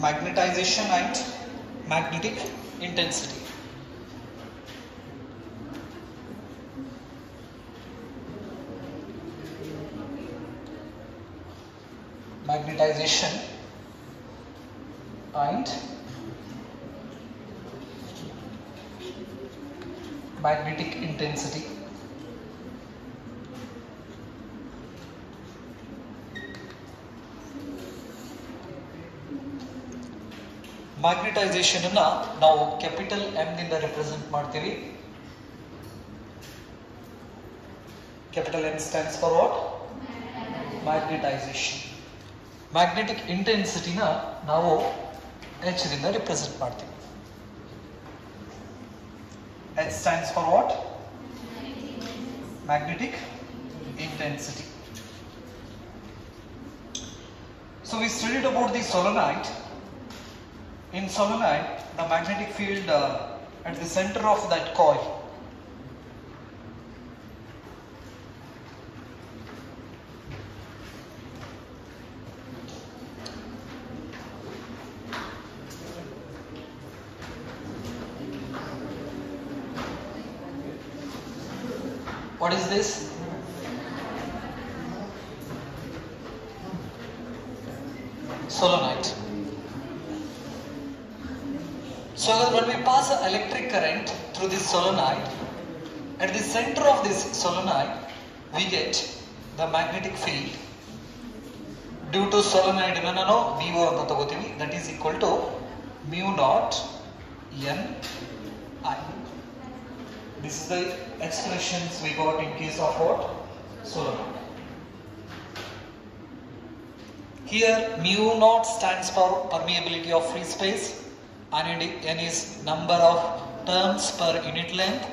magnetization and magnetic intensity. Magnetization and magnetic intensity. Magnetization ಅನ್ನ ನಾವು capital M ನಿಂದ represent ಮಾಡ್ತೀವಿ. Capital M stands for what? Magnetization. Magnetic intensity ನ ನಾವು H ನಿಂದ ರಿಪ್ರೆಸೆಂಟ್ ಮಾಡ್ತೀವಿ. H stands for what? Magnetic intensity. So we studied about the solenoid. In solenoid, the magnetic field at the center of that coil what is this? Solenoid. So when we pass an electric current through this solenoid, at the center of this solenoid, we get the magnetic field due to solenoid ನಾವು VO ಅಂತ ತಗೋತೀವಿ. That is equal to mu naught N I. This is the expressions we got in case of what? Solenoid. Here mu naught stands for permeability of free space. N is number of turns per unit length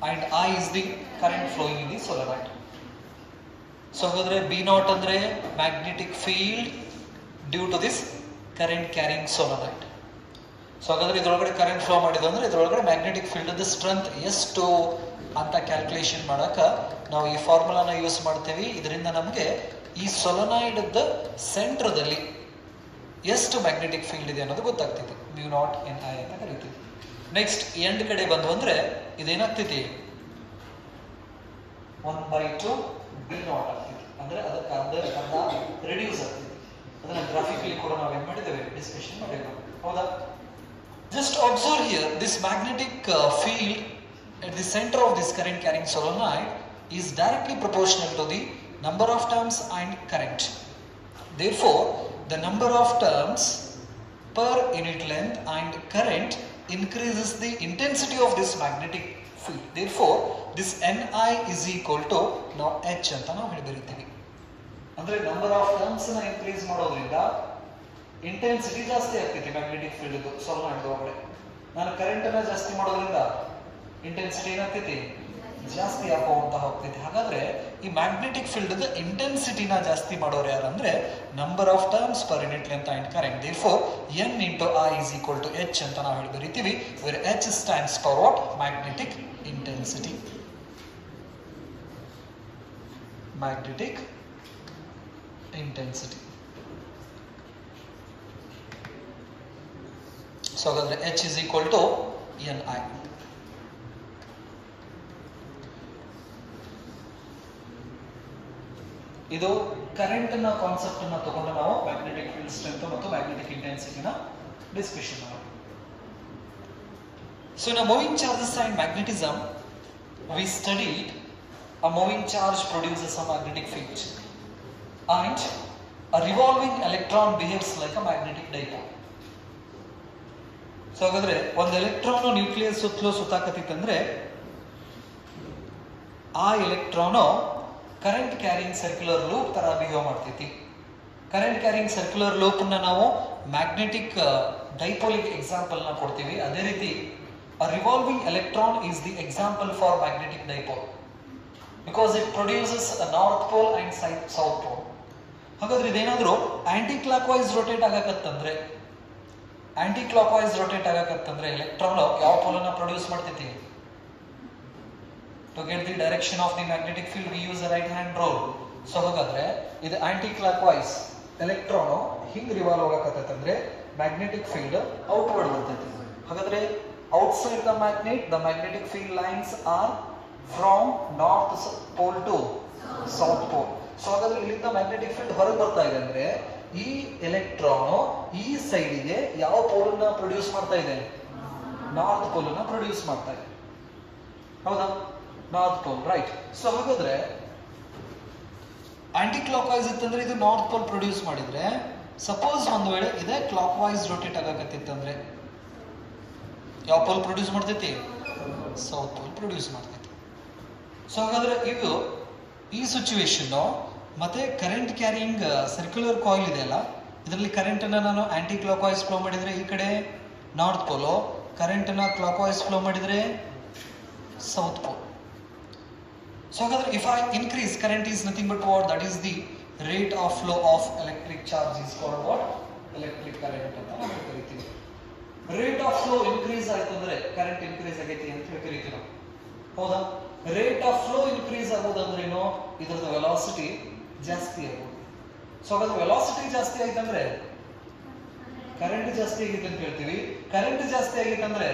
and I is the current flowing in the solenoid. So ಹಾಗಾದ್ರೆ B naught ಅಂದ್ರೆ magnetic field due to this current carrying solenoid. So ಹಾಗಾದ್ರೆ ಇದರೊಳಗಡೆ current flow ಮಾಡಿದ್ರೆ ಅಂದ್ರೆ ಇದರೊಳಗಡೆ magnetic field the strength ಎಷ್ಟು ಅಂತ calculation ಮಾಡಕ ನಾವು ಈ ಫಾರ್ಮುಲಾನ ಯೂಸ್ ಮಾಡ್ತೀವಿ. ಇದರಿಂದ ನಮಗೆ ಈ ಸೊಲನಾಯ್ಡ್ ದ ಸೆಂಟರ್ದಲ್ಲಿ ಎಷ್ಟು ಮ್ಯಾಗ್ನೆಟಿಕ್ ಫೀಲ್ಡ್ ಇದೆ ಅನ್ನೋದು ಗೊತ್ತಾಗ್ತೈತಿ. mu naught N I ಅಂತ ಕರಿತೀವಿ. ನೆಕ್ಸ್ಟ್ ಎಂಡ್ ಕಡೆ ಬಂದು ಅಂದ್ರೆ ಇದೇನಾಗ್ತೈತಿ 1/2 B naught ಆಗ್ತೈತಿ. ಅಂದ್ರೆ ಅದಕ್ಕೆ ಅರ್ಧ ರಿಡ್ಯೂಸ್ ಆಗ್ತೈತಿ. ಅದನ್ನ ಗ್ರಾಫಿಕಲಿ ಕೂಡ ನಾವು ಏನ್ ಮಾಡಿದ್ದೇವೆ ಡಿಸ್ಕಷನ್ ಮಾಡಿದ್ದೇವೆ. ಹೌದಾ? Just observe here this magnetic field at the center of this current carrying solenoid is directly proportional to the number of turns and current. Therefore, the number of turns per unit length and current increases the intensity of this magnetic field. Therefore, this Ni is equal to now H ಅಂತ ನಾವು ಹೇಳಿಬರಿತೀವಿ. ಅಂದ್ರೆ number of turns ನ increase ಮಾಡೋದ್ರಿಂದ intensity ಜಾಸ್ತಿ ಆಗ್ತೈತಿ magnetic field ಸೊಲನಾಯ್ಡ್ ಒಳಗಡೆ. ನಾನು current ಅನ್ನ ಜಾಸ್ತಿ ಮಾಡೋದ್ರಿಂದ ಇಂಟೆನ್ಸಿಟಿ ಏನಾಗ್ತೈತಿ ಜಾಸ್ತಿ ಆಗೋಂತ ಹೋಗ್ತೈತಿ. ಹಾಗಾದ್ರೆ ಈ ಮ್ಯಾಗ್ನೆಟಿಕ್ ಫೀಲ್ಡ್ ಇಂಟೆನ್ಸಿಟಿನ ಜಾಸ್ತಿ ಮಾಡೋರು ಯಾರಂದ್ರೆ number of turns per unit length and current. therefore N into I is equal to H ಅಂತ ನಾವು ಹೇಳಿ ಬರೀತೀವಿ. where H stands for what? Magnetic intensity. Magnetic intensity. So ಹಾಗಾದ್ರೆ H is equal to Ni. ಇದು current ನ concept ಅನ್ನು ತಗೊಂಡು ನಾವು magnetic field strength ಮತ್ತು ಮ್ಯಾಗ್ನೆಟಿಕ್ ಇಂಟೆನ್ಸಿಟಿನ ಡಿಸ್ಕಷನ್ ಮಾಡೋಣ. So in a moving charges and magnetism, we studied a moving charge produces a magnetic field and a revolving electron behaves like a magnetic dipole. So ಹಾಗಾದ್ರೆ ಒಂದು electron nucleus ಸುತ್ತಲೂ ಸುತ್ತಾಕತ್ತಿತ್ತಂದ್ರೆ ಆ electron current carrying circular loop ತರ behave ಮಾಡ್ತೈತಿ. Current carrying circular loop ನ ನಾವು magnetic ಡೈಪೋಲಿಕ್ example ನ ಕೊಡ್ತೀವಿ. ಅದೇ ರೀತಿ a revolving electron is the example for magnetic dipole because it produces a north pole and south pole. ಹಾಗಾದ್ರೆ ಇದೇನಾದ್ರೂ ಆಂಟಿ ಕ್ಲಾಕ್ ವೈಸ್ ರೊಟೇಟ್ ಆಗಕತ್ತಂದ್ರೆ ಎಲೆಕ್ಟ್ರಾನ್ ಯಾವ ಪೋಲ್ ಅನ್ನ ಪ್ರೊಡ್ಯೂಸ್ ಮಾಡ್ತೈತಿ? To get the direction of the magnetic field we use a right hand rule. So ಹಾಗಾದ್ರೆ ಇದು anticlockwise electron ಹಿಂಗ್ revolve ಆಗಕತ್ತಂದ್ರೆ ಮ್ಯಾಗ್ನೆಟಿಕ್ ಫೀಲ್ಡ್ ಔಟ್ವರ್ಡ್ ಬರ್ತೈತಿ. ಹಾಗಾದ್ರೆ outside the magnetic field lines are from north pole to south pole. So ಹಾಗಾದ್ರೆ ಇಲ್ಲಿಂದ magnetic field ಹೊರಗೆ ಬರ್ತಾ ಇದೆ ಅಂದ್ರೆ ಈ ಎಲೆಕ್ಟ್ರಾನ್ ಈ ಸೈಡಿಗೆ ಯಾವ ಪೋಲ್ ಅನ್ನ ಪ್ರೊಡ್ಯೂಸ್ ಮಾಡ್ತಾ ಇದೆ? ನಾರ್ತ್ ಪೋಲ್ ಅನ್ನ ಪ್ರೊಡ್ಯೂಸ್ ಮಾಡ್ತಾ ಇದೆ. ಹೌದಾ? North pole, right. ಸೊ ಹಾಗಾದ್ರೆ ಆಂಟಿ ಕ್ಲಾಕ್ ವೈಸ್ ಇತ್ತಂದ್ರೆ ಇದು ನಾರ್ತ್ ಪೋಲ್ ಪ್ರೊಡ್ಯೂಸ್ ಮಾಡಿದ್ರೆ, ಸಪೋಸ್ ಒಂದು ವೇಳೆ ಇದೇ ಕ್ಲಾಕ್ ವೈಸ್ ರೊಟೇಟ್ ಆಗಕತ್ತಿತ್ತಂದ್ರೆ ಯಾವ ಪೋಲ್ ಪ್ರೊಡ್ಯೂಸ್ ಮಾಡ್ತೈತಿ? ಸೌತ್ ಪೋಲ್ ಪ್ರೊಡ್ಯೂಸ್ ಮಾಡ್ತೈತಿ. ಸೊ ಹಾಗಾದ್ರೆ ಇದು ಈ ಸಿಚುವೇಶನ್ ಮತ್ತೆ ಕರೆಂಟ್ ಕ್ಯಾರಿಯಿಂಗ್ ಸರ್ಕ್ಯುಲರ್ ಕಾಯಿಲ್ ಇದೆ ಅಲ್ಲ, ಇದರಲ್ಲಿ ಕರೆಂಟ್ ಅನ್ನ ನಾನು ಆಂಟಿ ಕ್ಲಾಕ್ ವೈಸ್ ಫ್ಲೋ ಮಾಡಿದ್ರೆ ಈ ಕಡೆ ನಾರ್ತ್ ಪೋಲ್, ಕರೆಂಟ್ ಅನ್ನ ಕ್ಲಾಕ್ ವೈಸ್ ಫ್ಲೋ ಮಾಡಿದ್ರೆ ಸೌತ್ ಪೋಲ್. So ಹಾಗಾದ್ರೆ if I increase, current is nothing but what? That is the rate of flow of electric charge is called what? Electric current ಅಂತ ನಾವು ಕರಿತೀವಿ. Rate of flow increase ಆಯ್ತಂದ್ರೆ current increase ಆಗೈತಿ ಅಂತ ಕರಿತೀವಿ ನಾವು. ಹೌದಾ? Rate of flow increase ಆಗೋದಂದ್ರೆ ಏನು? ಇದರದ ವೆಲಾಸಿಟಿ ಜಾಸ್ತಿ ಆಗೋದು. ಸೊ ಹಾಗಾದ್ರೆ ವೆಲಾಸಿಟಿ ಜಾಸ್ತಿ ಆಯ್ತಂದ್ರೆ ಕರೆಂಟ್ ಜಾಸ್ತಿ ಆಗೈತೆ ಅಂತ ಹೇಳ್ತೀವಿ. ಕರೆಂಟ್ ಜಾಸ್ತಿ ಆಗೈತೆ ಅಂದ್ರೆ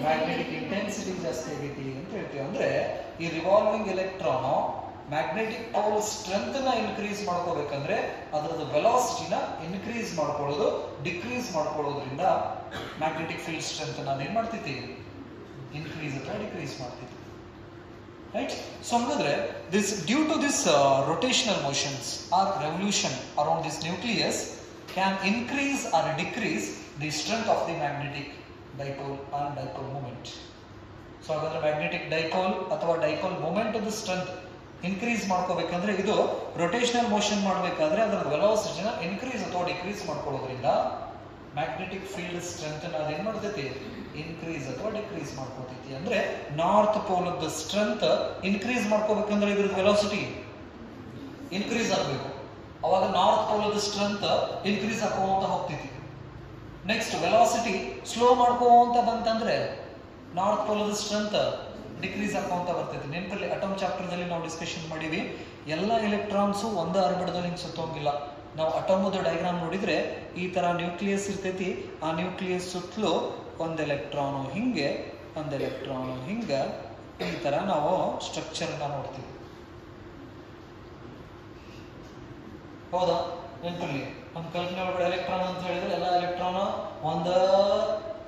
ಮ್ಯಾಗ್ನೆಟಿಕ್ ಇಂಟೆನ್ಸಿಟಿ ಜಾಸ್ತಿ ಆಗೈತಿ ಅಂತ ಹೇಳ್ತೀವಿ. ಅಂದ್ರೆ ಈ revolving electron magnetic pole strength ನ ಇನ್ಕ್ರೀಸ್ ಮಾಡ್ಕೋಬೇಕಂದ್ರೆ ಅದರದ ವೆಲಾಸಿಟಿನ ಇನ್ಕ್ರೀಸ್ ಮಾಡ್ಕೊಳ್ಳೋದು, ಡಿಕ್ರೀಸ್ ಮಾಡ್ಕೊಳ್ಳೋದ್ರಿಂದ ಮ್ಯಾಗ್ನೆಟಿಕ್ ಫೀಲ್ಡ್ ಸ್ಟ್ರೆಂತ್ ನಾನು ಏನ್ ಮಾಡ್ತೈತಿ? ಇನ್ಕ್ರೀಸ್ ಅಥವಾ ಡಿಕ್ರೀಸ್ ಮಾಡ್ತೈತಿ. ರೈಟ್? ಸೊ ಹಾಗಾದ್ರೆ this due to this rotational motions or revolution around this nucleus can increase or decrease the strength of the magnetic dipole and dipole moment. So ಹಾಗಾದ್ರೆ magnetic dipole ಅಥವಾ dipole moment of strength increase ಮಾಡ್ಕೋಬೇಕಂದ್ರೆ ಇದು rotational motion ಮಾಡಬೇಕಾದ್ರೆ ಅದರ ವೆಲಾಸಿಟಿನ increase ಅಥವಾ decrease ಮಾಡ್ಕೊಳ್ಳೋದ್ರಿಂದ magnetic field strength ನ ಅದೇನ್ ಮಾಡ್ತೈತಿ? ಇನ್ಕ್ರೀಸ್ ಅಥವಾ ಡಿಕ್ರೀಸ್ ಮಾಡ್ಕೋತೈತಿ. ಅಂದ್ರೆ north pole of the strength increase ಮಾಡ್ಕೋಬೇಕಂದ್ರೆ ಇದ್ರದ್ದು ವೆಲಾಸಿಟಿ ಇನ್ಕ್ರೀಸ್ ಆಗಬೇಕು. ಅವಾಗ north pole of the strength increase ಆಗೋಂತ ಹೋಗ್ತೈತಿ. ನೆಕ್ಸ್ಟ್ ವೆಲಾಸಿಟಿ ಸ್ಲೋ ಮಾಡ್ಕೋಂತ ಬಂತಂದ್ರೆ north pole of the strength decrease ಆಗೋಂತ ಬರ್ತೈತಿ. ನೆನಪಲ್ಲಿ ಅಟಮ್ ಚಾಪ್ಟರ್ ದಲ್ಲಿ ನಾವು ಡಿಸ್ಕಷನ್ ಮಾಡಿವಿ, ಎಲ್ಲ ಎಲೆಕ್ಟ್ರಾನ್ಸ್ ಒಂದೇ ಆರ್ಬಿಟದಲ್ಲಿ ಸುತ್ತೋಂಗಿಲ್ಲ. ನಾವು ಅಟಮ್ದ ಡಯಾಗ್ರಾಮ್ ನೋಡಿದ್ರೆ ಈ ತರ ನ್ಯೂಕ್ಲಿಯಸ್ ಇರ್ತೈತಿ, ಆ ನ್ಯೂಕ್ಲಿಯಸ್ ಸುತ್ತಲೂ ಒಂದ್ ಎಲೆಕ್ಟ್ರಾನು ಹಿಂಗೆ, ಒಂದ್ ಎಲೆಕ್ಟ್ರಾನು ಹಿಂಗ, ಈ ತರ ನಾವು ಸ್ಟ್ರಕ್ಚರ್ ನೋಡ್ತೀವಿ. ಹೌದಾ? ನೆನಪಲ್ಲಿ ಒಂದು ಕಲ್ಪನೆ ಒಳಗಡೆ ಎಲೆಕ್ಟ್ರಾನ್ ಅಂತ ಹೇಳಿದ್ರೆ ಎಲ್ಲ ಎಲೆಕ್ಟ್ರಾನ್ ಒಂದ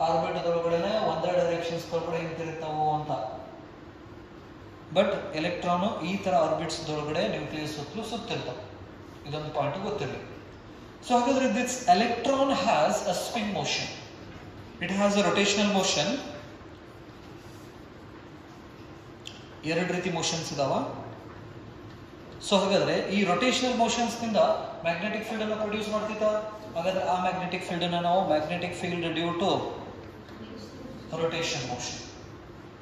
ಆರ್ಬಿಟ್ ಒಳಗಡೆ ಒಂದೇ ಡೈರೆಕ್ಷನ್ಸ್ ಒಳಗಡೆ ಹಿಂತಿರ್ತಾವು ಅಂತ. ಬಟ್ ಎಲೆಕ್ಟ್ರಾನ್ ಈ ತರ ಆರ್ಬಿಟ್ಸ್ ಒಳಗಡೆ ನ್ಯೂಕ್ಲಿಯಸ್ ಸುತ್ತಲೂ ಸುತ್ತಿರ್ತಾವ. ಇದೊಂದು ಪಾಯಿಂಟ್ ಗೊತ್ತಿರಲಿ. ಸೊ ಹಾಗಾದ್ರೆ this electron has a spin motion, it has a rotational motion. ಎರಡು ರೀತಿ ಮೋಷನ್ಸ್ ಇದಾವ. ಸೊ ಹಾಗಾದ್ರೆ ಈ ರೊಟೇಷನಲ್ ಮೋಷನ್ಸ್ ನಿಂದ ಮ್ಯಾಗ್ನೆಟಿಕ್ ಫೀಲ್ಡ್ ಅನ್ನು ಪ್ರೊಡ್ಯೂಸ್ ಮಾಡ್ತಿತ್ತ. ಹಾಗಾದ್ರೆ ಆ ಮ್ಯಾಗ್ನೆಟಿಕ್ ಫೀಲ್ಡ್ ಅನ್ನು ನಾವು magnetic field due to rotation motion.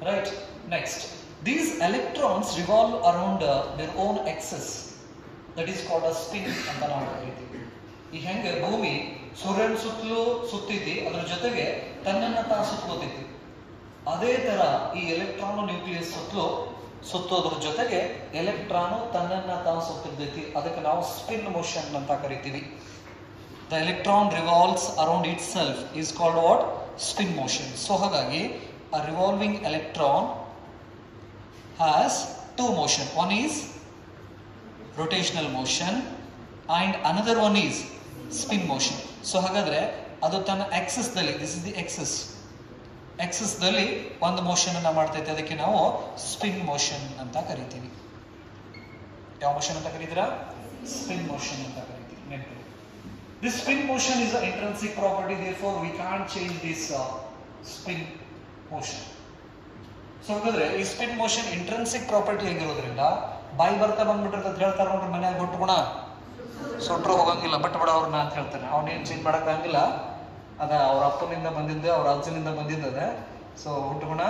Right? Next, these electrons revolve around their own axis. That is called a spin ಅಂತ ನಾವು ಕರೀತೀವಿ. ಈ ಹೆಂಗೆ ಭೂಮಿ ಸೂರ್ಯನ ಸುತ್ತಲೂ ಸುತ್ತೈತಿ, ಅದರ ಜೊತೆಗೆ ತನ್ನನ್ನ ತಾನು ಸುತ್ತೋತೈತಿ, ಅದೇ ತರ ಈ ಎಲೆಕ್ಟ್ರಾನ್ ನ್ಯೂಕ್ಲಿಯಸ್ ಸುತ್ತಲೂ ಸುತ್ತೋದ್ರ ಜೊತೆಗೆ ಎಲೆಕ್ಟ್ರಾನ್ ತನ್ನನ್ನ ತಾನು ಸುತ್ತಿರ್ತೈತಿ. ಅದಕ್ಕೆ ನಾವು ಸ್ಪಿನ್ ಮೋಷನ್ ಅಂತ ಕರಿತೀವಿ. The electron revolves around itself is called what? Spin motion. So ಹಾಗಾಗಿ a revolving electron has two motion. One is rotational motion and another one is spin motion. So ಹಾಗಾದ್ರೆ ಅದು ತನ್ನ axis ದಲ್ಲಿ, this is the axis ದಲ್ಲಿ ಒಂದು motion ಅನ್ನ ಮಾಡ್ತೈತೆ. ಅದಕ್ಕೆ ನಾವು ಸ್ಪಿನ್ ಮೋಷನ್ ಅಂತ ಕರಿತೀವಿ. ಯಾವ ಮೋಷನ್ ಅಂತ ಕರೀತೀರಾ? ಸ್ಪಿನ್ ಮೋಷನ್ ಅಂತ ಕರಿತೀವಿ. ನೆನಪು. This spin motion is an intrinsic property, therefore we can't change this spin motion. So ಹಾಗಾದ್ರೆ ಈ ಸ್ಪಿನ್ ಮೋಷನ್ ಇಂಟ್ರಿನ್ಸಿಕ್ ಪ್ರಾಪರ್ಟಿ ಆಗಿರೋದ್ರಿಂದ ಬಾಯಿ ಬರ್ತಾ ಬಂದ್ಬಿಟ್ಟಿರ್ತದೆ ಅಂತ ಹೇಳ್ತಾರೆ ನೋಡ್ರಿ, ಮನ್ಯಾಗ ಹುಟ್ಟು ಗುಣ ಸುಟ್ರು ಹೋಗಂಗಿಲ್ಲ, ಬಟ್ ಬಿಡ ಅವ್ರನ್ನ ಅಂತ ಹೇಳ್ತಾನೆ. ಅವನೇನ್ ಚೇಂಜ್ ಮಾಡಕ್ ಆಗಂಗಿಲ್ಲ, ಅದ ಅವ್ರ ಅಪ್ಪನಿಂದ ಬಂದಿದ್ದೆ, ಅವ್ರ ಅಜ್ಜನಿಂದ ಬಂದಿದ್ದದ. ಸೊ ಹುಟ್ಟು ಗುಣ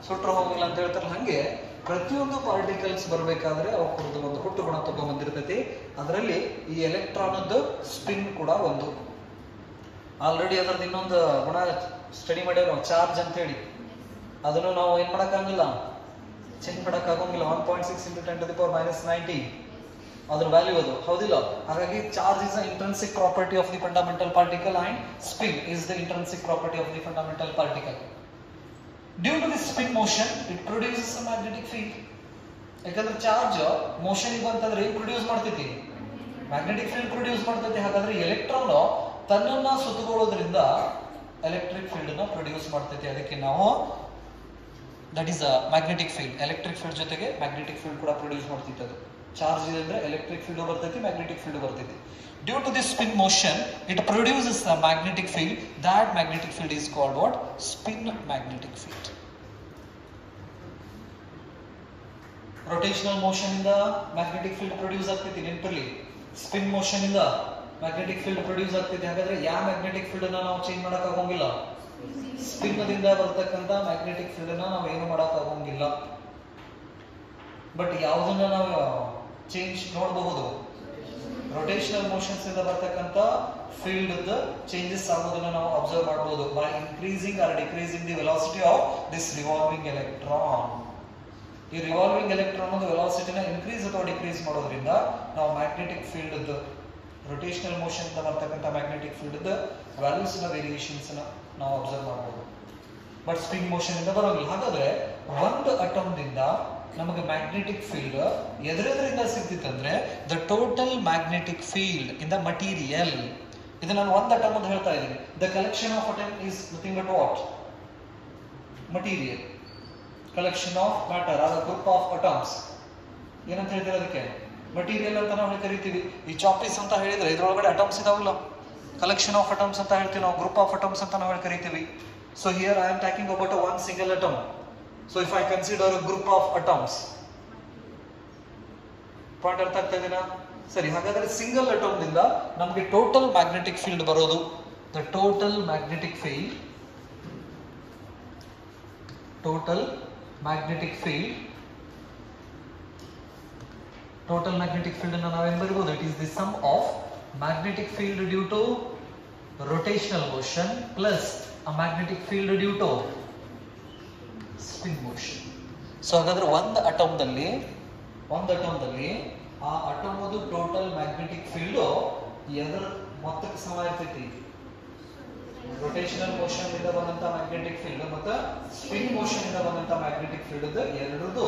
ಸುಟ್ರು ಹೋಗಂಗಿಲ್ಲ ಅಂತ ಹೇಳ್ತಾರೆ. ಹಂಗೆ ಪ್ರತಿಯೊಂದು ಪಾರ್ಟಿಕಲ್ಸ್ ಬರಬೇಕಾದ್ರೆ ಅವ್ರದ್ದು ಒಂದು ಹುಟ್ಟು ಗುಣ ತಗೊಂಡ್ ಬಂದಿರ್ತೈತಿ. ಅದರಲ್ಲಿ ಈ ಎಲೆಕ್ಟ್ರಾನ್ ಸ್ಪಿನ್ ಕೂಡ ಒಂದು. ಆಲ್ರೆಡಿ ಅದರದ್ದು ಇನ್ನೊಂದು ಗುಣ ಸ್ಟಡಿ ಮಾಡ್ಯಾರ, ಚಾರ್ಜ್ ಅಂತ ಹೇಳಿ. ಅದನ್ನು ನಾವು ಏನ್ ಮಾಡಕ್ಕಾಗಂಗಿಲ್ಲ, ಚೇಂಜ್ ಮಾಡಕ್ ಆಗೋಂಗಿಲ್ಲ. 1.6 × 10⁻⁹ ಅದರ ವ್ಯಾಲ್ಯೂ ಅದು, ಹೌದಿಲ್ಲ? ಹಾಗಾಗಿ charge is the intrinsic property of the fundamental particle and spin is the intrinsic property of the fundamental particle. Due to the spin motion it produces a magnetic field. ಯಾಕಂದ್ರೆ charge motion ಬಂತಂದ್ರೆ ಏನ್ produce ಮಾಡ್ತೈತಿ? Magnetic field produce ಮಾಡ್ತೈತಿ. ಹಾಗಾದ್ರೆ electron ತನ್ನನ್ನ ಸುತ್ತುಕೊಳ್ಳೋದ್ರಿಂದ electric field ನ produce ಮಾಡ್ತೈತಿ. ಅದಕ್ಕೆ ನಾವು that is a magnetic field. Electric field ಜೊತೆಗೆ ಮ್ಯಾಗ್ನೆಟಿಕ್ ಫೀಲ್ಡ್ ಕೂಡ ಪ್ರೊಡ್ಯೂಸ್ ಮಾಡ್ತೈತಿ. ಅದು ಚಾರ್ಜ್ ಇದೆ ಅಂದ್ರೆ ಎಲೆಕ್ಟ್ರಿಕ್ ಫೀಲ್ಡ್ ಬರ್ತೈತಿ, ಮ್ಯಾಗ್ನೆಟಿಕ್ ಫೀಲ್ಡ್ ಬರ್ತೈತಿ. Due to this spin motion it produces a magnetic field. That magnetic field is called what? Spin magnetic field. Rotational motion ಇಂದ magnetic field produce ಆಗ್ತೈತಿ, ನೆನಪಿರ್ಲಿ. ಸ್ಪಿನ್ ಮೋಷನ್ ಇಂದ magnetic field produce ಆಗ್ತೈತಿ. ಹಾಗಾದ್ರೆ ಯಾವ magnetic field ಅನ್ನ ನಾವು change ಮಾಡಕ್ ಆಗೋಂಗಿಲ್ಲ? ಸ್ಪಿನ್ ದಿಂದ ಬರ್ತಕ್ಕಂತ ಮ್ಯಾಗ್ನೆಟಿಕ್ ಫೀಲ್ಡ್ ಅನ್ನ ನಾವು ಏನು ಮಾಡಕ್ ಆಗೋಂಗಿಲ್ಲ. ಬಟ್ ಯಾವುದನ್ನ ನಾವು ಚೇಂಜ್ ನೋಡಬಹುದು? ರೊಟೇಷನಲ್ ಮೋಷನ್ಸ್ ಇಂದ ಬರ್ತಕ್ಕಂತ ಫೀಲ್ಡ್ ಚೇಂಜಸ್ ಆಗೋದನ್ನ ನಾವು ಅಬ್ಸರ್ವ್ ಮಾಡಬಹುದು by increasing or decreasing the velocity of this revolving electron. ಈ ರಿವಾಲ್ವಿಂಗ್ ಎಲೆಕ್ಟ್ರಾನ್ ವೆಲಾಸಿಟಿನ ಇನ್ಕ್ರೀಸ್ ಅಥವಾ ಡಿಕ್ರೀಸ್ ಮಾಡೋದ್ರಿಂದ ನಾವು ಮ್ಯಾಗ್ನೆಟಿಕ್ ಫೀಲ್ಡ್ ರೊಟೇಷನಲ್ ಮೋಷನ್ ಇಂದ ಬರ್ತಕ್ಕಂಥ ಮ್ಯಾಗ್ನೆಟಿಕ್ ಫೀಲ್ಡ್ ವ್ಯಾಲ್ಯೂಸ್ ನ ವೇರಿಯೇಷನ್ಸ್ ನಾವು ಅಬ್ಸರ್ವ್ ಮಾಡಬಹುದು. ಬಟ್ ಸ್ಪಿನ್ ಮೋಷನ್ ಇಂದ ಬರೋದಿಲ್ಲ. ಹಾಗಾದ್ರೆ ಒಂದು ಅಟಮ್ ದಿಂದ ನಮಗೆ ಮ್ಯಾಗ್ನೆಟಿಕ್ ಫೀಲ್ಡ್ ಎದರಿಂದ ಸಿಗ್ತಿತ್ತಂದ್ರೆ the total magnetic field in the material. ಇದು ನಾನು ಒಂದು ಅಟಮ್ ಅಂತ ಹೇಳ್ತಾ ಇದ್ದೀನಿ. The collection of atom is nothing but what? Material. Collection of matter or group of atoms. ಏನಂತ ಹೇಳ್ತೀವಿ ಅದಕ್ಕೆ? ಮಟೀರಿಯಲ್ ಅಂತ ನಾವು ಕರಿತೀವಿ. ಈ ಚಾಪೀಸ್ ಅಂತ ಹೇಳಿದ್ರೆ ಇದ್ರೊಳಗಡೆ ಅಟಮ್ಸ್ ಇದಾವಲ್ಲ, ಕಲೆಕ್ಷನ್ ಆಫ್ ಅಟಮ್ಸ್ ಅಂತ ಹೇಳ್ತೀವಿ ನಾವು, ಗ್ರೂಪ್ ಆಫ್ ಅಟಮ್ಸ್ ಅಂತ ನಾವು ಕರಿತೀವಿ. So here I am talking about one single atom. So if I consider a group of atoms, point ಅರ್ಥ ಆಗ್ತಾ ಇದೆನಾ? ಸರಿ, ಹಾಗಾದ್ರೆ ಸಿಂಗಲ್ ಅಟಮ್ ದಿಂದ ನಮಗೆ ಟೋಟಲ್ ಮ್ಯಾಗ್ನೆಟಿಕ್ ಫೀಲ್ಡ್ ಬರೋದು the total magnetic field. Total magnetic field ಅನ್ನು ನಾವೇನ್ ಬರೀಬಹುದು? It is the sum of magnetic field due to rotational motion plus a magnetic field due to spin motion. So ಹಾಗಾದ್ರೆ ಒಂದು ಅಟಮ್ದಲ್ಲಿ ಆ ಅಟಮ್ದು total magnetic field ಎದರ ಮೊತ್ತಕ್ಕೆ ಸಮ ಇರ್ತೈತಿ? rotational motion ಇಂದ ಬಂದಂತ ಮ್ಯಾಗ್ನೆಟಿಕ್ ಫೀಲ್ಡ್ ಮತ್ತು ಸ್ಪಿನ್ ಮೋಷನ್ ಇಂದ ಬಂದಂತ ಮ್ಯಾಗ್ನೆಟಿಕ್ ಫೀಲ್ಡ್ ಎರಡರದು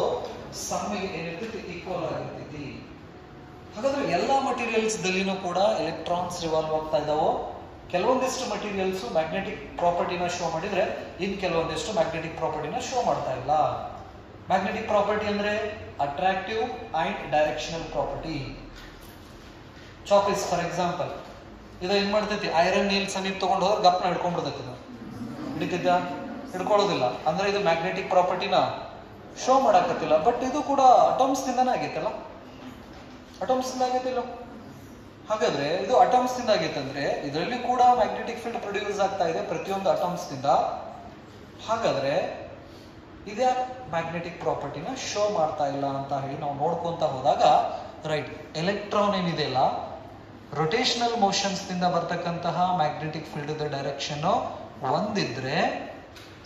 ಸಮ ಏನಿರ್ತೈತಿ? ಈಕ್ವಲ್ ಆಗಿರ್ತೈತಿ. ಹಾಗಾದ್ರೆ ಎಲ್ಲಾ ಮಟೀರಿಯಲ್ಸ್ ದಲ್ಲಿನೂ ಕೂಡ ಎಲೆಕ್ಟ್ರಾನ್ಸ್ ರಿವಾಲ್ವ್ ಆಗ್ತಾ ಇದಾವೋ? ಕೆಲವೊಂದಿಷ್ಟು ಮಟೀರಿಯಲ್ಸ್ ಮ್ಯಾಗ್ನೆಟಿಕ್ ಪ್ರಾಪರ್ಟಿನ ಶೋ ಮಾಡಿದ್ರೆ ಇನ್ ಕೆಲವೊಂದಿಷ್ಟು ಮ್ಯಾಗ್ನೆಟಿಕ್ ಪ್ರಾಪರ್ಟಿನ ಶೋ ಮಾಡ್ತಾ ಇಲ್ಲ. ಮ್ಯಾಗ್ನೆಟಿಕ್ ಪ್ರಾಪರ್ಟಿ ಅಂದ್ರೆ ಅಟ್ರಾಕ್ಟಿವ್ ಅಂಡ್ ಡೈರೆಕ್ಷನಲ್ ಪ್ರಾಪರ್ಟಿ. ಚಾಪಿಸ್ ಫಾರ್ ಎಕ್ಸಾಂಪಲ್, ಇದು ಏನ್ ಮಾಡ್ತೈತಿ? ಐರನ್ ನೀಲ್ಸ್ ಅನ್ನ ತಗೊಂಡು ಹೋದ್ರೆ ಗಪ್ನ ಹಿಡ್ಕೊಂಡ್ಬಿಡ್ತೈತಿ. ಹಿಡಿತಿದ್ದ? ಹಿಡ್ಕೊಳ್ಳೋದಿಲ್ಲ. ಅಂದ್ರೆ ಇದು ಮ್ಯಾಗ್ನೆಟಿಕ್ ಪ್ರಾಪರ್ಟಿನ ಶೋ ಮಾಡಾಕತ್ತಿಲ್ಲ. ಬಟ್ ಇದು ಕೂಡ ಅಟಮ್ಸ್ ನಿಂದನೇ ಆಗೈತಲ್ಲ, ಅಟಮ್ಸ್ ನಿಂದ ಆಗೈತಿಲ್ಲ. ಹಾಗಾದ್ರೆ ಇದು ಅಟಮ್ಸ್ ನಿಂದ ಆಗೈತಂದ್ರೆ ಇದರಲ್ಲಿ ಕೂಡ ಮ್ಯಾಗ್ನೆಟಿಕ್ ಫೀಲ್ಡ್ ಪ್ರೊಡ್ಯೂಸ್ ಆಗ್ತಾ ಇದೆ ಪ್ರತಿಯೊಂದು ಅಟಮ್ಸ್ ನಿಂದ. ಹಾಗಾದ್ರೆ ಇದೇ ಮ್ಯಾಗ್ನೆಟಿಕ್ ಪ್ರಾಪರ್ಟಿನ ಶೋ ಮಾಡ್ತಾ ಇಲ್ಲ ಅಂತ ಹೇಳಿ ನಾವು ನೋಡ್ಕೊಂತ ಹೋದಾಗ, ರೈಟ್, ಎಲೆಕ್ಟ್ರಾನ್ ಏನಿದೆಯಲ್ಲ, ರೊಟೇಷನಲ್ ಮೋಷನ್ಸ್ ನಿಂದ ಬರ್ತಕ್ಕಂತಹ ಮ್ಯಾಗ್ನೆಟಿಕ್ ಫೀಲ್ಡ್ ಡೈರೆಕ್ಷನ್ ಒಂದಿದ್ರೆ,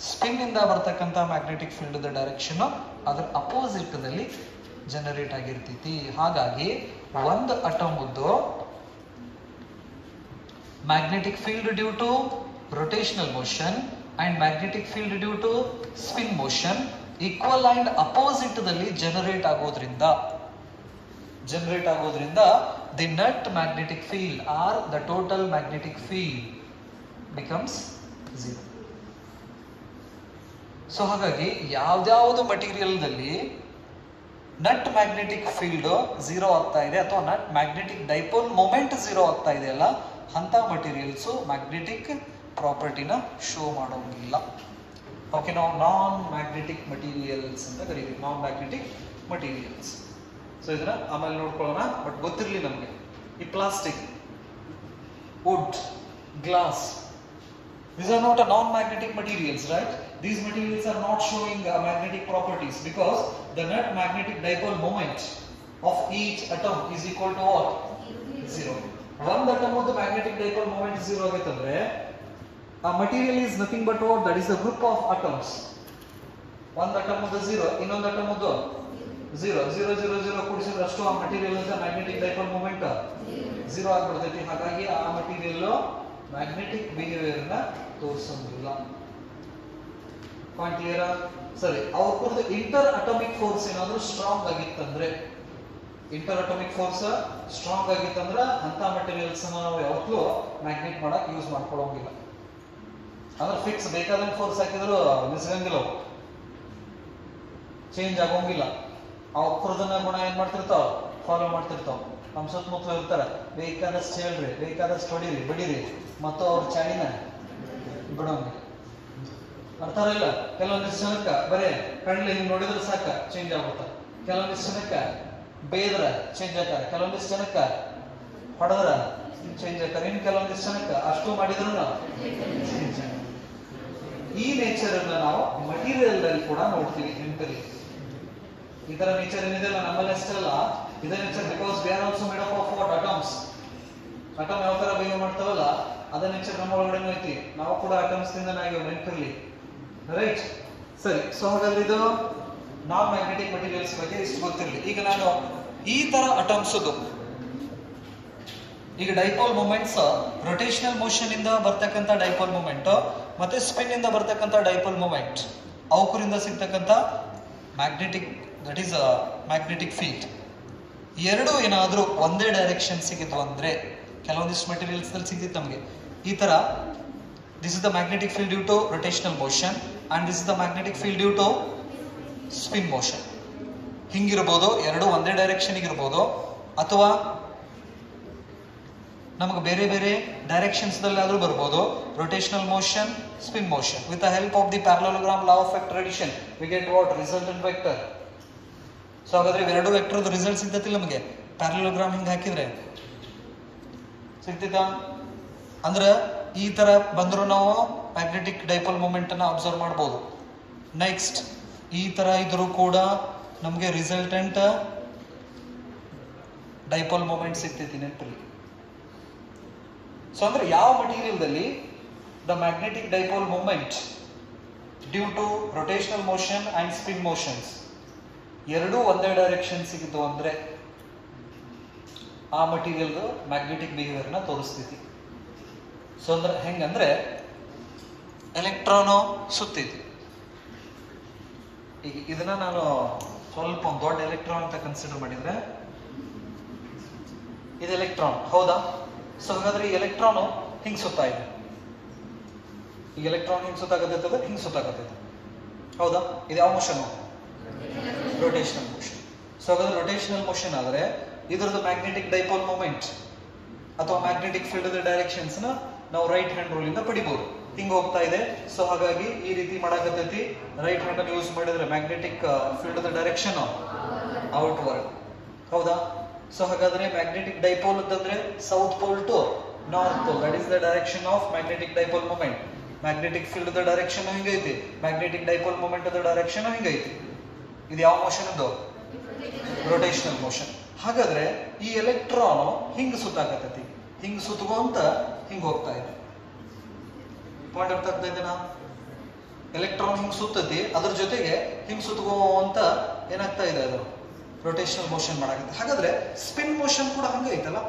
ಸ್ಪಿನ್ ಇಂದ ಬರ್ತಕ್ಕಂಥ ಮ್ಯಾಗ್ನೆಟಿಕ್ ಫೀಲ್ಡ್ ಡೈರೆಕ್ಷನ್ ಅದರ ಅಪೋಸಿಟ್ ದಲ್ಲಿ ಜನರೇಟ್ ಆಗಿರ್ತೈತಿ. ಹಾಗಾಗಿ ಒಂದು atom magnetic field due to rotational motion and magnetic field due to spin motion equal and opposite ದಲ್ಲಿ ಜನರೇಟ್ ಆಗೋದ್ರಿಂದ the net magnetic field or the total magnetic field becomes zero. So ಹಾಗಾಗಿ ಯಾವ್ದಾವುದು material ದಲ್ಲಿ nut magnetic field zero ಆಗ್ತಾ ಇದೆ ಅಥವಾ nut magnetic dipole moment zero ಆಗ್ತಾ ಇದೆ ಅಲ್ಲ, ಅಂತ ಮಟೀರಿಯಲ್ಸ್ ಮ್ಯಾಗ್ನೆಟಿಕ್ ಪ್ರಾಪರ್ಟಿನ ಶೋ ಮಾಡೋಂಗಿಲ್ಲ. ಓಕೆ, ನಾವು ನಾನ್ ಮ್ಯಾಗ್ನೆಟಿಕ್ ಮಟೀರಿಯಲ್ಸ್ ಅಂತ ಕರೀತೀವಿ, ನಾನ್ ಮ್ಯಾಗ್ನೆಟಿಕ್ ಮಟೀರಿಯಲ್ಸ್. ಸೊ ಇದನ್ನ ಆಮೇಲೆ ನೋಡ್ಕೊಳ್ಳೋಣ. ಬಟ್ ಗೊತ್ತಿರಲಿ ನಮಗೆ, ಈ plastic, wood, glass, these are not a non-magnetic materials, right? These materials are not showing magnetic properties because the net magnetic dipole moment of each atom is equal to what? Zero. One atom of the magnetic dipole moment is zero agaytandre a material is nothing but what? That is a group of atoms. One atom of the zero, ಇನ್ನೊಂದು atom of the 0 0 0 0 ಕೂಡಿಸಿದ್ರೆ ಅಷ್ಟು ಆ material ಅಂತ magnetic dipole moment 0 ಆಗ್ಬಿಡ್ತೈತಿ. ಹಾಗಾಗಿ ಆ material magnetic behaviour ನ ತೋರಿಸೋದಿಲ್ಲ. Point clear? ಸರಿ, ಅವ್ರ ಕುರಿತು ಇಂಟರ್ ಅಟಾಮಿಕ್ ಫೋರ್ಸ್ ಏನಾದ್ರೂ ಸ್ಟ್ರಾಂಗ್ ಆಗಿತ್ತಂದ್ರೆ, ಇಂಟರ್ ಅಟಾಮಿಕ್ ಫೋರ್ಸ್ ಸ್ಟ್ರಾಂಗ್ ಆಗಿತ್ತಂದ್ರ ಅಂತ ಮೆಟೀರಿಯಲ್ಸ್ ನಾವು ಯಾವತ್ತೂ ಮ್ಯಾಗ್ನೆಟ್ ಮಾಡಕ್ ಯೂಸ್ ಮಾಡ್ಕೊಳ್ಳೋಂಗಿಲ್ಲ. ಅಂದ್ರೆ ಫಿಕ್ಸ್ ಬೇಕಾದಂತ ಫೋರ್ಸ್ ಹಾಕಿದ್ರು ನಿಸ್ಗಂಗಿಲ್ಲ, ಚೇಂಜ್ ಆಗೋಂಗಿಲ್ಲ. ಅವ್ರದನ್ನ ಗುಣ ಏನ್ ಮಾಡ್ತಿರ್ತಾವ, ಫಾಲೋ ಮಾಡ್ತಿರ್ತಾವ. ನಮ್ ಸುತ್ತಮುತ್ತಲು ಇರ್ತಾರ, ಬೇಕಾದಷ್ಟು ಹೇಳ್ರಿ, ಬೇಕಾದಷ್ಟು ಹೊಡಿರಿ ಬಡಿರಿ, ಮತ್ತು ಅವ್ರ ಚಾಳಿನ ಬಿಡೋಂಗಿಲ್ಲ. ಅರ್ಥ ಇಲ್ಲ? ಕೆಲವೊಂದಿಷ್ಟು ಜನಕ್ಕ ಬರೇ ಕಣ್ಲಿ ಹಿಂಗ್ ನೋಡಿದ್ರೆ ಸಾಕ ಚೇಂಜ್ ಆಗುತ್ತ, ಕೆಲವೊಂದಿಷ್ಟು ಜನಕ್ಕ ಬೇದ್ರ ಚೇಂಜ್ ಆಕಾರ, ಕೆಲವೊಂದಿಷ್ಟು ಜನಕ್ಕ ಹೊಡೆದ್ರ ಚೇಂಜ್ ಆಕಾರ, ಇನ್ ಕೆಲವೊಂದಿಷ್ಟು ಜನಕ್ಕ ಅಷ್ಟು ಮಾಡಿದ್ರು ಚೇಂಜ್ ಆಗ. ಈ ನೇಚರ್ ಅನ್ನ ನಾವು ಮಟೀರಿಯಲ್ ಅಲ್ಲಿ ಕೂಡ ನೋಡ್ತೀವಿ. ನೆನಪಲ್ಲಿ ಈ ತರ ನೇಚರ್ ಏನಿದೆಲ್ಲ ನಮ್ಮಲ್ಲಿ ಅಷ್ಟಲ್ಲ, ಇದೇ nature because we are also made up of what atoms. Atom ಯಾವ ತರ ಬಿಹೇವ್ ಮಾಡ್ತಾವಲ್ಲ ಅದ ನೇಚರ್ ನಮ್ಮ ಒಳಗಡೆ ಐತಿ. ನಾವು ಕೂಡ ಅಟಮ್ಸ್ ದಿಂದ ನಾವು ನೆನಪಿರ್ಲಿ, ರೈಟ್? ಸರಿ, ಸೊ ಹಾಗಾದ್ರೆ ಇದು ನಾನ್ ಮ್ಯಾಗ್ನೆಟಿಕ್ ಮಟೀರಿಯಲ್ಸ್ ಬಗ್ಗೆ ಇಷ್ಟು ಗೊತ್ತಿರಲಿ. ಈಗ ನಾನು ಈ ತರ ಅಟಮ್ಸ್ ಈಗ ಡೈಪೋಲ್ ಮೂಮೆಂಟ್ಸ್, ರೊಟೇಷನಲ್ ಮೋಷನ್ ಇಂದ ಬರ್ತಕ್ಕಂಥ ಡೈಪೋಲ್ ಮೂಮೆಂಟ್ ಮತ್ತೆ ಸ್ಪಿನ್ ಇಂದ ಬರ್ತಕ್ಕಂಥ ಡೈಪೋಲ್ ಮೂಮೆಂಟ್, ಅವಕರಿಂದ ಸಿಗ್ತಕ್ಕಂಥ magnetic, that is magnetic field, ಎರಡು ಏನಾದ್ರೂ ಒಂದೇ ಡೈರೆಕ್ಷನ್ ಸಿಗಿದ್ವು ಅಂದ್ರೆ, ಕೆಲವೊಂದಿಷ್ಟು ಮೆಟೀರಿಯಲ್ಸ್ ಅಲ್ಲಿ ಸಿಗ್ತಿತ್ತು ನಮಗೆ ಈ ತರ, this is the magnetic field due to rotational motion and this is the magnetic field due to spin motion. ಹಿಂಗಿರ್ಬೋದು, ಎರಡು ಒಂದೇ ಡೈರೆಕ್ಷನ್ ಇರ್ಬೋದು, ಅಥವಾ ನಮಗೆ ಬೇರೆ ಬೇರೆ ಡೈರೆಕ್ಷನ್ಸ್ ದಲ್ಲಾದ್ರೂ ಬರ್ಬೋದು. Rotational motion, spin motion. With the help of the parallelogram law of vector addition we get what resultant vector. So ಹಾಗಾದ್ರೆ ಇವೆರಡು ವೆಕ್ಟರ್ದು ರಿಸಲ್ಟ್ ಸಿಗ್ತತಿಲ್ಲ ನಮಗೆ, ಪ್ಯಾರಲೋಗ್ರಾಮ್ ಹಿಂಗ್ ಹಾಕಿದ್ರೆ ಸಿಗ್ತಿದ್ದ. ಅಂದ್ರೆ ಈ ತರ ಬಂದ್ರು ನಾವು ಮ್ಯಾಗ್ನೆಟಿಕ್ ಡೈಪೋಲ್ ಮೂಮೆಂಟ್ ಅನ್ನ ಅಬ್ಸರ್ವ್ ಮಾಡಬಹುದು. ನೆಕ್ಸ್ಟ್ ಈ ತರ ಇದ್ರೂ ಕೂಡ ನಮಗೆ ರಿಸಲ್ಟೆಂಟ್ ಡೈಪೋಲ್ ಮೂಮೆಂಟ್ ಸಿಗ್ತೈತಿ ನೆನಪಲ್ಲಿ. ಸೊ ಅಂದ್ರೆ ಯಾವ ಮಟೀರಿಯಲ್ದಲ್ಲಿ the magnetic dipole moment due to rotational motion and spin motions ಎರಡೂ ಒಂದೇ ಡೈರೆಕ್ಷನ್ ಸಿಗಿದ್ದು ಅಂದ್ರೆ ಆ ಮಟೀರಿಯಲ್ ಮ್ಯಾಗ್ನೆಟಿಕ್ ಬಿಹೇವಿಯರ್ ನ ತೋರಿಸ್ತೈತಿ. ಸೊ ಅಂದ್ರೆ ಹೆಂಗಂದ್ರೆ ಎಲೆಕ್ಟ್ರಾನು ಸುತ್ತೈತಿ. ಈಗ ಇದನ್ನ ನಾನು ಸ್ವಲ್ಪ ಒಂದು ದೊಡ್ಡ ಎಲೆಕ್ಟ್ರಾನ್ ಅಂತ ಕನ್ಸಿಡರ್ ಮಾಡಿದ್ರೆ ಇದು ಎಲೆಕ್ಟ್ರಾನ್, ಹೌದಾ? ಸೊ ಹಾಗಾದ್ರೆ ಈ ಎಲೆಕ್ಟ್ರಾನ್ ಹಿಂಗ್ ಸುತ್ತಾ ಇದೆ, ಈ ಎಲೆಕ್ಟ್ರಾನ್ ಹಿಂಗ್ ಸುತ್ತಾಗತ್ತೈತದ, ಹಿಂಗ್ ಸುತ್ತಾಗತ್ತೈತೆ, ಹೌದಾ? ಇದು ಯಾವ ಮೋಷನ್? Rotational motion. ಸೊ ಹಾಗಾದ್ರೆ ರೊಟೇಷನಲ್ ಮೋಷನ್ ಆದ್ರೆ ಇದ್ರದ್ದು ಮ್ಯಾಗ್ನೆಟಿಕ್ ಡೈಪೋಲ್ ಮೂಮೆಂಟ್ ಅಥವಾ ಮ್ಯಾಗ್ನೆಟಿಕ್ ಫೀಲ್ಡ್ ಡೈರೆಕ್ಷನ್ಸ್ ನ ನಾವು ರೈಟ್ ಹ್ಯಾಂಡ್ ರೂಲ್ ಇಂದ ಪಡಿಬಹುದು. ಹಿಂಗ್ ಹೋಗ್ತಾ ಇದೆ, ಸೊ ಹಾಗಾಗಿ ಈ ರೀತಿ ಮಾಡಾಕತ್ತೈತಿ. ರೈಟ್ ಹ್ಯಾಂಡ್ ಅನ್ನು ಯೂಸ್ ಮಾಡಿದ್ರೆ ಮ್ಯಾಗ್ನೆಟಿಕ್ ಫೀಲ್ಡ್ ಡೈರೆಕ್ಷನ್ ಔಟ್ವರ್ಡ್, ಹೌದಾ? ಸೊ ಹಾಗಾದ್ರೆ ಮ್ಯಾಗ್ನೆಟಿಕ್ ಡೈಪೋಲ್ ಅಂತಂದ್ರೆ south pole to north pole, that is the direction of magnetic dipole moment. Magnetic field direction ಹಿಂಗೈತಿ, ಮ್ಯಾಗ್ನೆಟಿಕ್ ಡೈಪೋಲ್ ಮೂಮೆಂಟ್ ಡೈರೆಕ್ಷನ್ ಹಿಂಗೈತಿ. ಇದು ಯಾವ ಮೋಷನ್? ಅದು ರೊಟೇಷನಲ್ ಮೋಷನ್. ಹಾಗಾದ್ರೆ ಈ ಎಲೆಕ್ಟ್ರಾನ್ ಹಿಂಗ್ ಸುತ್ತಾಕತ್ತೈತಿ, ಹಿಂಗ್ ಸುತ್ತುವಂತ ಹಿಂಗ್ ಹೋಗ್ತಾ ಇದೆ. ಪಾಯಿಂಟ್ ಅರ್ಥ ಆಗ್ತಾ ಇದೆನಾ? ಎಲೆಕ್ಟ್ರಾನ್ ಹಿಂಗ್ ಸುತ್ತತಿ, ಅದ್ರ ಜೊತೆಗೆ ಹಿಂಗ್ ಸುತ್ತುವಂತ ಏನಾಗ್ತಾ ಇದೆ, ಅದು ರೊಟೇಷನಲ್ ಮೋಷನ್ ಮಾಡಾಕತ್ತೆ. ಹಾಗಾದ್ರೆ ಸ್ಪಿನ್ ಮೋಷನ್ ಕೂಡ ಹಂಗ ಐತಲ್ಲ.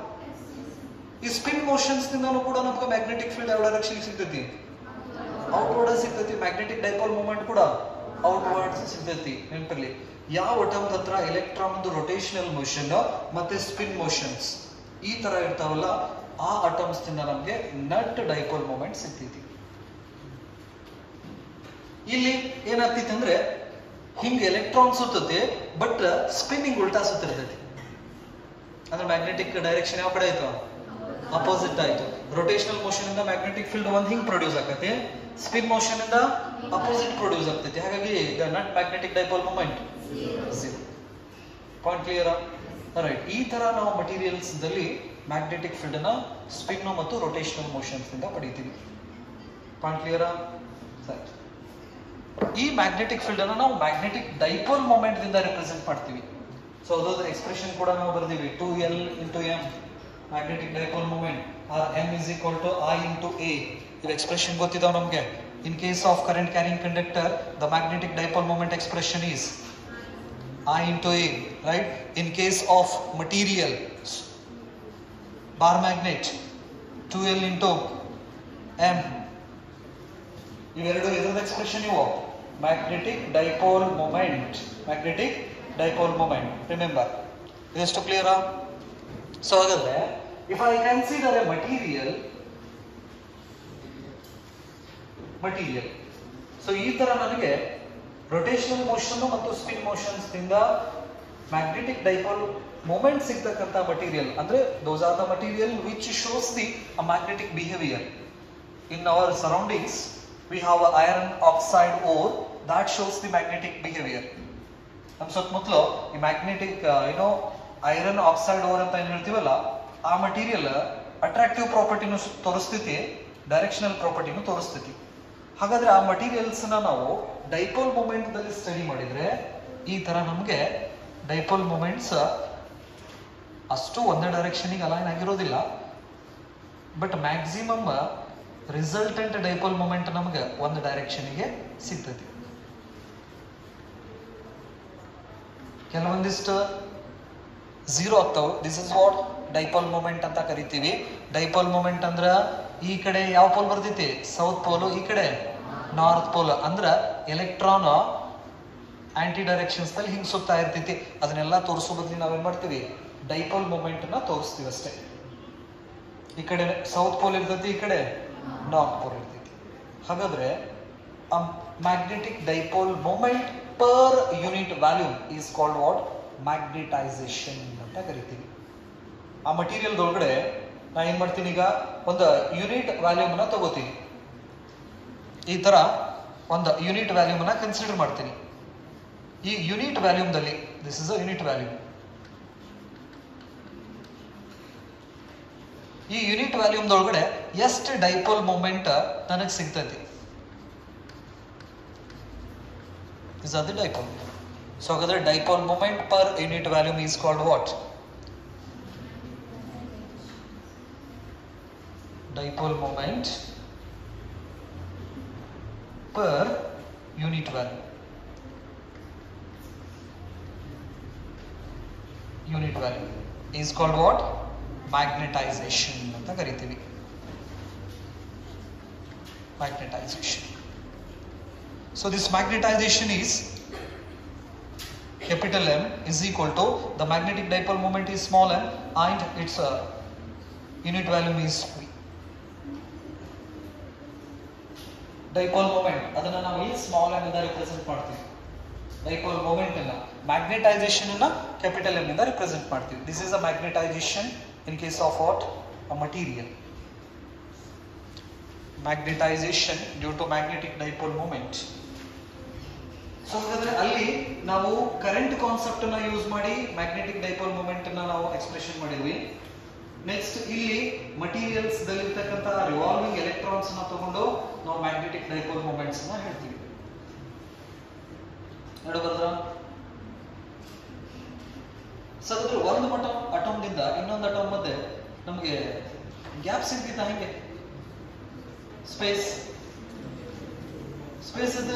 ಈ ಸ್ಪಿನ್ ಮೋಷನ್ಸ್ ನಿಂದನೂ ಕೂಡ ನಮ್ಗೆ ಮ್ಯಾಗ್ನೆಟಿಕ್ ಫೀಲ್ಡ್ ಯಾವ ಡೈರೆಕ್ಷನ್ ಸಿಗ್ತೈತಿ? ಔಟ್ವರ್ಡ್ ಸಿಗ್ತೈತಿ. ಮ್ಯಾಗ್ನೆಟಿಕ್ ಡೈಪೋಲ್ ಮೂಮೆಂಟ್ ಕೂಡ ಔಟ್ವರ್ಡ್ ಸಿಗ್ತೈತಿ. ನೆನಪಿರ್ಲಿ, ಯಾವ ಅಟಮ್ ಹತ್ರ ಎಲೆಕ್ಟ್ರಾನ್ ರೊಟೇಷನಲ್ ಮೋಷನ್ ಮತ್ತೆ ಸ್ಪಿನ್ ಮೋಷನ್ಸ್ ಈ ತರ ಇರ್ತಾವಲ್ಲ, ಆ ಅಟಮ್ಸ್ ನಿಂದ ನಮ್ಗೆ ನಟ್ ಡೈಪೋಲ್ ಮೂಮೆಂಟ್ ಸಿಗ್ತೈತಿ. ಇಲ್ಲಿ ಏನಾಗ್ತೈತಿ ಅಂದ್ರೆ ಹಿಂಗ್ ಎಲೆಕ್ಟ್ರಾನ್ ಸುತ್ತತಿ, ಬಟ್ ಸ್ಪಿನ್ನಿಂಗ್ ಉಲ್ಟಾ ಸುತ್ತಿರ್ತೈತಿ. ಅಂದ್ರೆ ಮ್ಯಾಗ್ನೆಟಿಕ್ ಡೈರೆಕ್ಷನ್ ಯಾವ ಕಡೆ ಆಯ್ತು? ಅಪೋಸಿಟ್ ಆಯ್ತು. ರೊಟೇಷನಲ್ ಮೋಷನ್ ಇಂದ ಮ್ಯಾಗ್ನೆಟಿಕ್ ಫೀಲ್ಡ್ ಒಂದ್ ಹಿಂಗ್ ಪ್ರೊಡ್ಯೂಸ್ ಆಗತ್ತೆ, ಸ್ಪಿನ್ ಮೋಷನ್ ಇಂದ ಅಪೋಸಿಟ್ ಪ್ರೊಡ್ಯೂಸ್ ಆಗ್ತೈತಿ. ಹಾಗಾಗಿ net magnetic dipole moment zero. Point clear? Right. ಈ ತರ ನಾವು ಮಟೀರಿಯಲ್ಸ್ ದಲ್ಲಿ ಮ್ಯಾಗ್ನೆಟಿಕ್ ಫೀಲ್ಡ್ ನ ಸ್ಪಿನ್ ಮತ್ತು ರೊಟೇಷನಲ್ ಮೋಷನ್ಸ್ ಇಂದ ಪಡಿತೀವಿ. Point clear? ಸರಿ. ಈ ಮ್ಯಾಗ್ನೆಟಿಕ್ ಫೀಲ್ಡ್ ಅನ್ನು ನಾವು ಮ್ಯಾಗ್ನೆಟಿಕ್ ಡೈಪೋಲ್ ಮೂಮೆಂಟ್ ದಿಂದ ರಿಪ್ರೆಸೆಂಟ್ ಮಾಡ್ತೀವಿ. ಸೊ ಅದರ ಎಕ್ಸ್ಪ್ರೆಷನ್ ಕೂಡ ನಾವು ಬರ್ದೀವಿ, 2L into M magnetic dipole moment, or M is equal to I into A. ಇದು ಎಕ್ಸ್ಪ್ರೆಷನ್ ಗೊತ್ತಿದಾವ ನಮ್ಗೆ. In case of current carrying conductor the magnetic dipole moment expression is I into A, right? In case of material, bar magnet, 2L into M. ಇವೆರಡು ಇದರದ expression ಇವು magnetic dipole moment. Magnetic dipole moment, remember. ಇದೆಷ್ಟು ಕ್ಲಿಯರಾ? So ಹಾಗಾದ್ರೆ if I consider A material, so ಈ ತರ ನನಗೆ rotational motion ಮತ್ತು spin motions ನಿಂದ ಮ್ಯಾಗ್ನೆಟಿಕ್ ಡೈಪೋಲ್ ಮೊಮೆಂಟ್ ಸಿಗ್ತಕ್ಕಂಥ ಮಟೀರಿಯಲ್ ಅಂದ್ರೆ those are the material which shows the magnetic behaviour. In our surroundings we have a iron oxide ore that shows the magnetic behavior. ನಮ್ಮ ಸುತ್ತಮುತ್ತಲು ಈ magnetic iron oxide or ಅಂತ ಏನ್ ಹೇಳ್ತೀವಲ್ಲ, ಆ material attractive ಪ್ರಾಪರ್ಟಿನೂ ತೋರಿಸ್ತೈತಿ, directional ಪ್ರಾಪರ್ಟಿನೂ ತೋರಿಸ್ತೈತಿ. ಹಾಗಾದ್ರೆ ಆ ಮಟೀರಿಯಲ್ಸ್ ನಾವು ಡೈಪೋಲ್ ಮೂಮೆಂಟ್ ದಲ್ಲಿ ಸ್ಟಡಿ ಮಾಡಿದ್ರೆ ಈ ತರ ನಮಗೆ ಡೈಪೋಲ್ ಮೂಮೆಂಟ್ಸ್ ಅಷ್ಟು ಒಂದೇ ಡೈರೆಕ್ಷನ್ಗೆ ಅಲೈನ್ ಆಗಿರೋದಿಲ್ಲ, but maximum resultant dipole moment ನಮಗೆ ಒಂದು ಡೈರೆಕ್ಷನ್ಗೆ ಸಿಗ್ತದೆ. ಕೆಲವೊಂದಿಷ್ಟು ಝೀರೋ ಆಗ್ತಾವ. This is what dipole moment ಅಂತ ಕರಿತೀವಿ. ಡೈಪೋಲ್ ಮೂಮೆಂಟ್ ಅಂದ್ರ ಈ ಕಡೆ ಯಾವ ಪೋಲ್ ಬರ್ತೈತಿ? ಸೌತ್ ಪೋಲ್, ಈ ಕಡೆ ನಾರ್ತ್ ಪೋಲ್. ಅಂದ್ರ ಎಲೆಕ್ಟ್ರಾನ್ ಆಂಟಿ ಡೈರೆಕ್ಷನ್ಸ್ ನಲ್ಲಿ ಹಿಂಗ್ ಸುತ್ತಾ ಇರ್ತೈತಿ. ಅದನ್ನೆಲ್ಲ ತೋರಿಸೋ ಬದ್ಲಿ ನಾವೇನ್ ಮಾಡ್ತೀವಿ? ಡೈಪೋಲ್ ಮೂಮೆಂಟ್ ನ ತೋರಿಸ್ತೀವಿ ಅಷ್ಟೇ. ಈ ಕಡೆ ಸೌತ್ ಪೋಲ್ ಇರ್ತೈತಿ, ಈ ಕಡೆ ನಾರ್ತ್ ಪೋಲ್ ಇರ್ತೈತಿ. ಹಾಗಾದ್ರೆ magnetic dipole moment per unit volume is called what? Magnetization ಅಂತ ಕರಿತೀವಿ. ಆ ಮಟೀರಿಯಲ್ ಒಳಗಡೆ ನಾ ಏನ್ ಮಾಡ್ತೀನಿ, ಈಗ ಒಂದು ಯೂನಿಟ್ ವ್ಯಾಲ್ಯೂಮ್ ನ ತಗೋತೀನಿ. ಈ ತರ ಒಂದು ಯೂನಿಟ್ ವ್ಯಾಲ್ಯೂಮ್ ನ ಕನ್ಸಿಡರ್ ಮಾಡ್ತೀನಿ. ಈ ಯೂನಿಟ್ ವ್ಯಾಲ್ಯೂಮ್ ದಲ್ಲಿ, this is a unit volume, ಈ ಯೂನಿಟ್ ವ್ಯಾಲ್ಯೂಮ್ ಒಳಗಡೆ ಎಷ್ಟು ಡೈಪೋಲ್ ಮೂಮೆಂಟ್ ನನಗೆ ಸಿಗ್ತೈತಿ? These are the dipole. So ಹಾಗಾದ್ರೆ dipole moment per unit volume is called what? Dipole moment per unit volume. Unit volume is called what? Magnetization ಅಂತ ಕರಿತೀವಿ. Magnetization. So this magnetization is capital M is equal to the magnetic dipole moment is small m and its unit volume is V. Dipole moment ಅದನ್ನ ನಾವು ಈ small m ಇಂದ represent ಮಾಡ್ತೀವಿ. Dipole moment ಅನ್ನ magnetization ಅನ್ನ capital M ಇಂದ represent ಮಾಡ್ತೀವಿ. This is a magnetization in case of what? A material. Magnetization due to magnetic dipole moment. So ಹಾಗಾದ್ರೆ ಅಲ್ಲಿ ನಾವು ಕರೆಂಟ್ ಕಾನ್ಸೆಪ್ಟ್ ಅನ್ನ ಯೂಸ್ ಮಾಡಿ ಮ್ಯಾಗ್ನೆಟಿಕ್ ಡೈಪೋಲ್ ಮೂಮೆಂಟ್ ಅನ್ನ ನಾವು ಎಕ್ಸ್ಪ್ರೆಷನ್ ಮಾಡಿದ್ವಿ. ನೆಕ್ಸ್ಟ್ ಇಲ್ಲಿ ಮಟೀರಿಯಲ್ಸ್ ದಲ್ಲಿರ್ತಕ್ಕಂಥ ರಿವಾಲ್ವಿಂಗ್ ಎಲೆಕ್ಟ್ರಾನ್ಸ್ ನ ತಗೊಂಡು ನಾವು ಮ್ಯಾಗ್ನೆಟಿಕ್ ಡೈಪೋಲ್ ಮೂಮೆಂಟ್ಸ್ ನ ಹೇಳ್ತೀವಿ. ನೋಡಬರ್ದ್ರ? ಸೊ ಹಾಗಾದ್ರೆ ಒಂದು ಅಟೋಮ್ ದಿಂದ ಇನ್ನೊಂದು ಅಟೋಮ್ ಮಧ್ಯೆ ನಮಗೆ ಗ್ಯಾಪ್ ಸಿಗ್ತಿತ್ತ? ಹಂಗೆ ಸ್ಪೇಸ್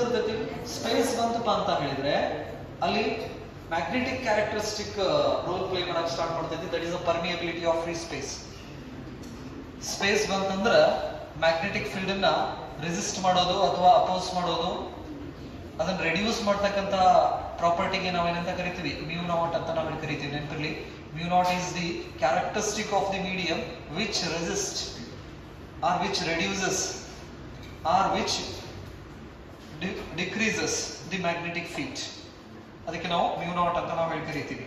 ಇರ್ತೈತಿ. ಸ್ಪೇಸ್ ಬಂತಪ್ಪ ಅಂತ ಹೇಳಿದ್ರೆ ಅಲ್ಲಿ ಮ್ಯಾಗ್ನೆಟಿಕ್ ಕ್ಯಾರೆಕ್ಟರಿಸ್ಟಿಕ್ ರೋಲ್ ಪ್ಲೇ ಮಾಡಕ್ ಸ್ಟಾರ್ಟ್ ಮಾಡ್ತೈತಿ. That is a permeability of free space. Space ಬಂತಂದ್ರ ಮ್ಯಾಗ್ನೆಟಿಕ್ ಫೀಲ್ಡ್ ಅನ್ನ ರೆಸಿಸ್ಟ್ ಮಾಡೋದು ಅಥವಾ ಅಪೋಸ್ ಮಾಡೋದು, ಅದನ್ನ ರೆಡ್ಯೂಸ್ ಮಾಡ್ತಕ್ಕಂತ ಪ್ರಾಪರ್ಟಿಗೆ ನಾವೇನಂತ ಕರಿತೀವಿ? ಮ್ಯೂ ನಾಟ್ ಅಂತ ನಾವು ಕರಿತೀವಿ. ನೆನಪಿರ್ಲಿ, mu naught is the characteristic of the medium which resist or which reduces or which decreases the magnetic field. ಅದಕ್ಕೆ ನಾವು mu naught ಅಂತ ನಾವು ಕರಿತೀವಿ.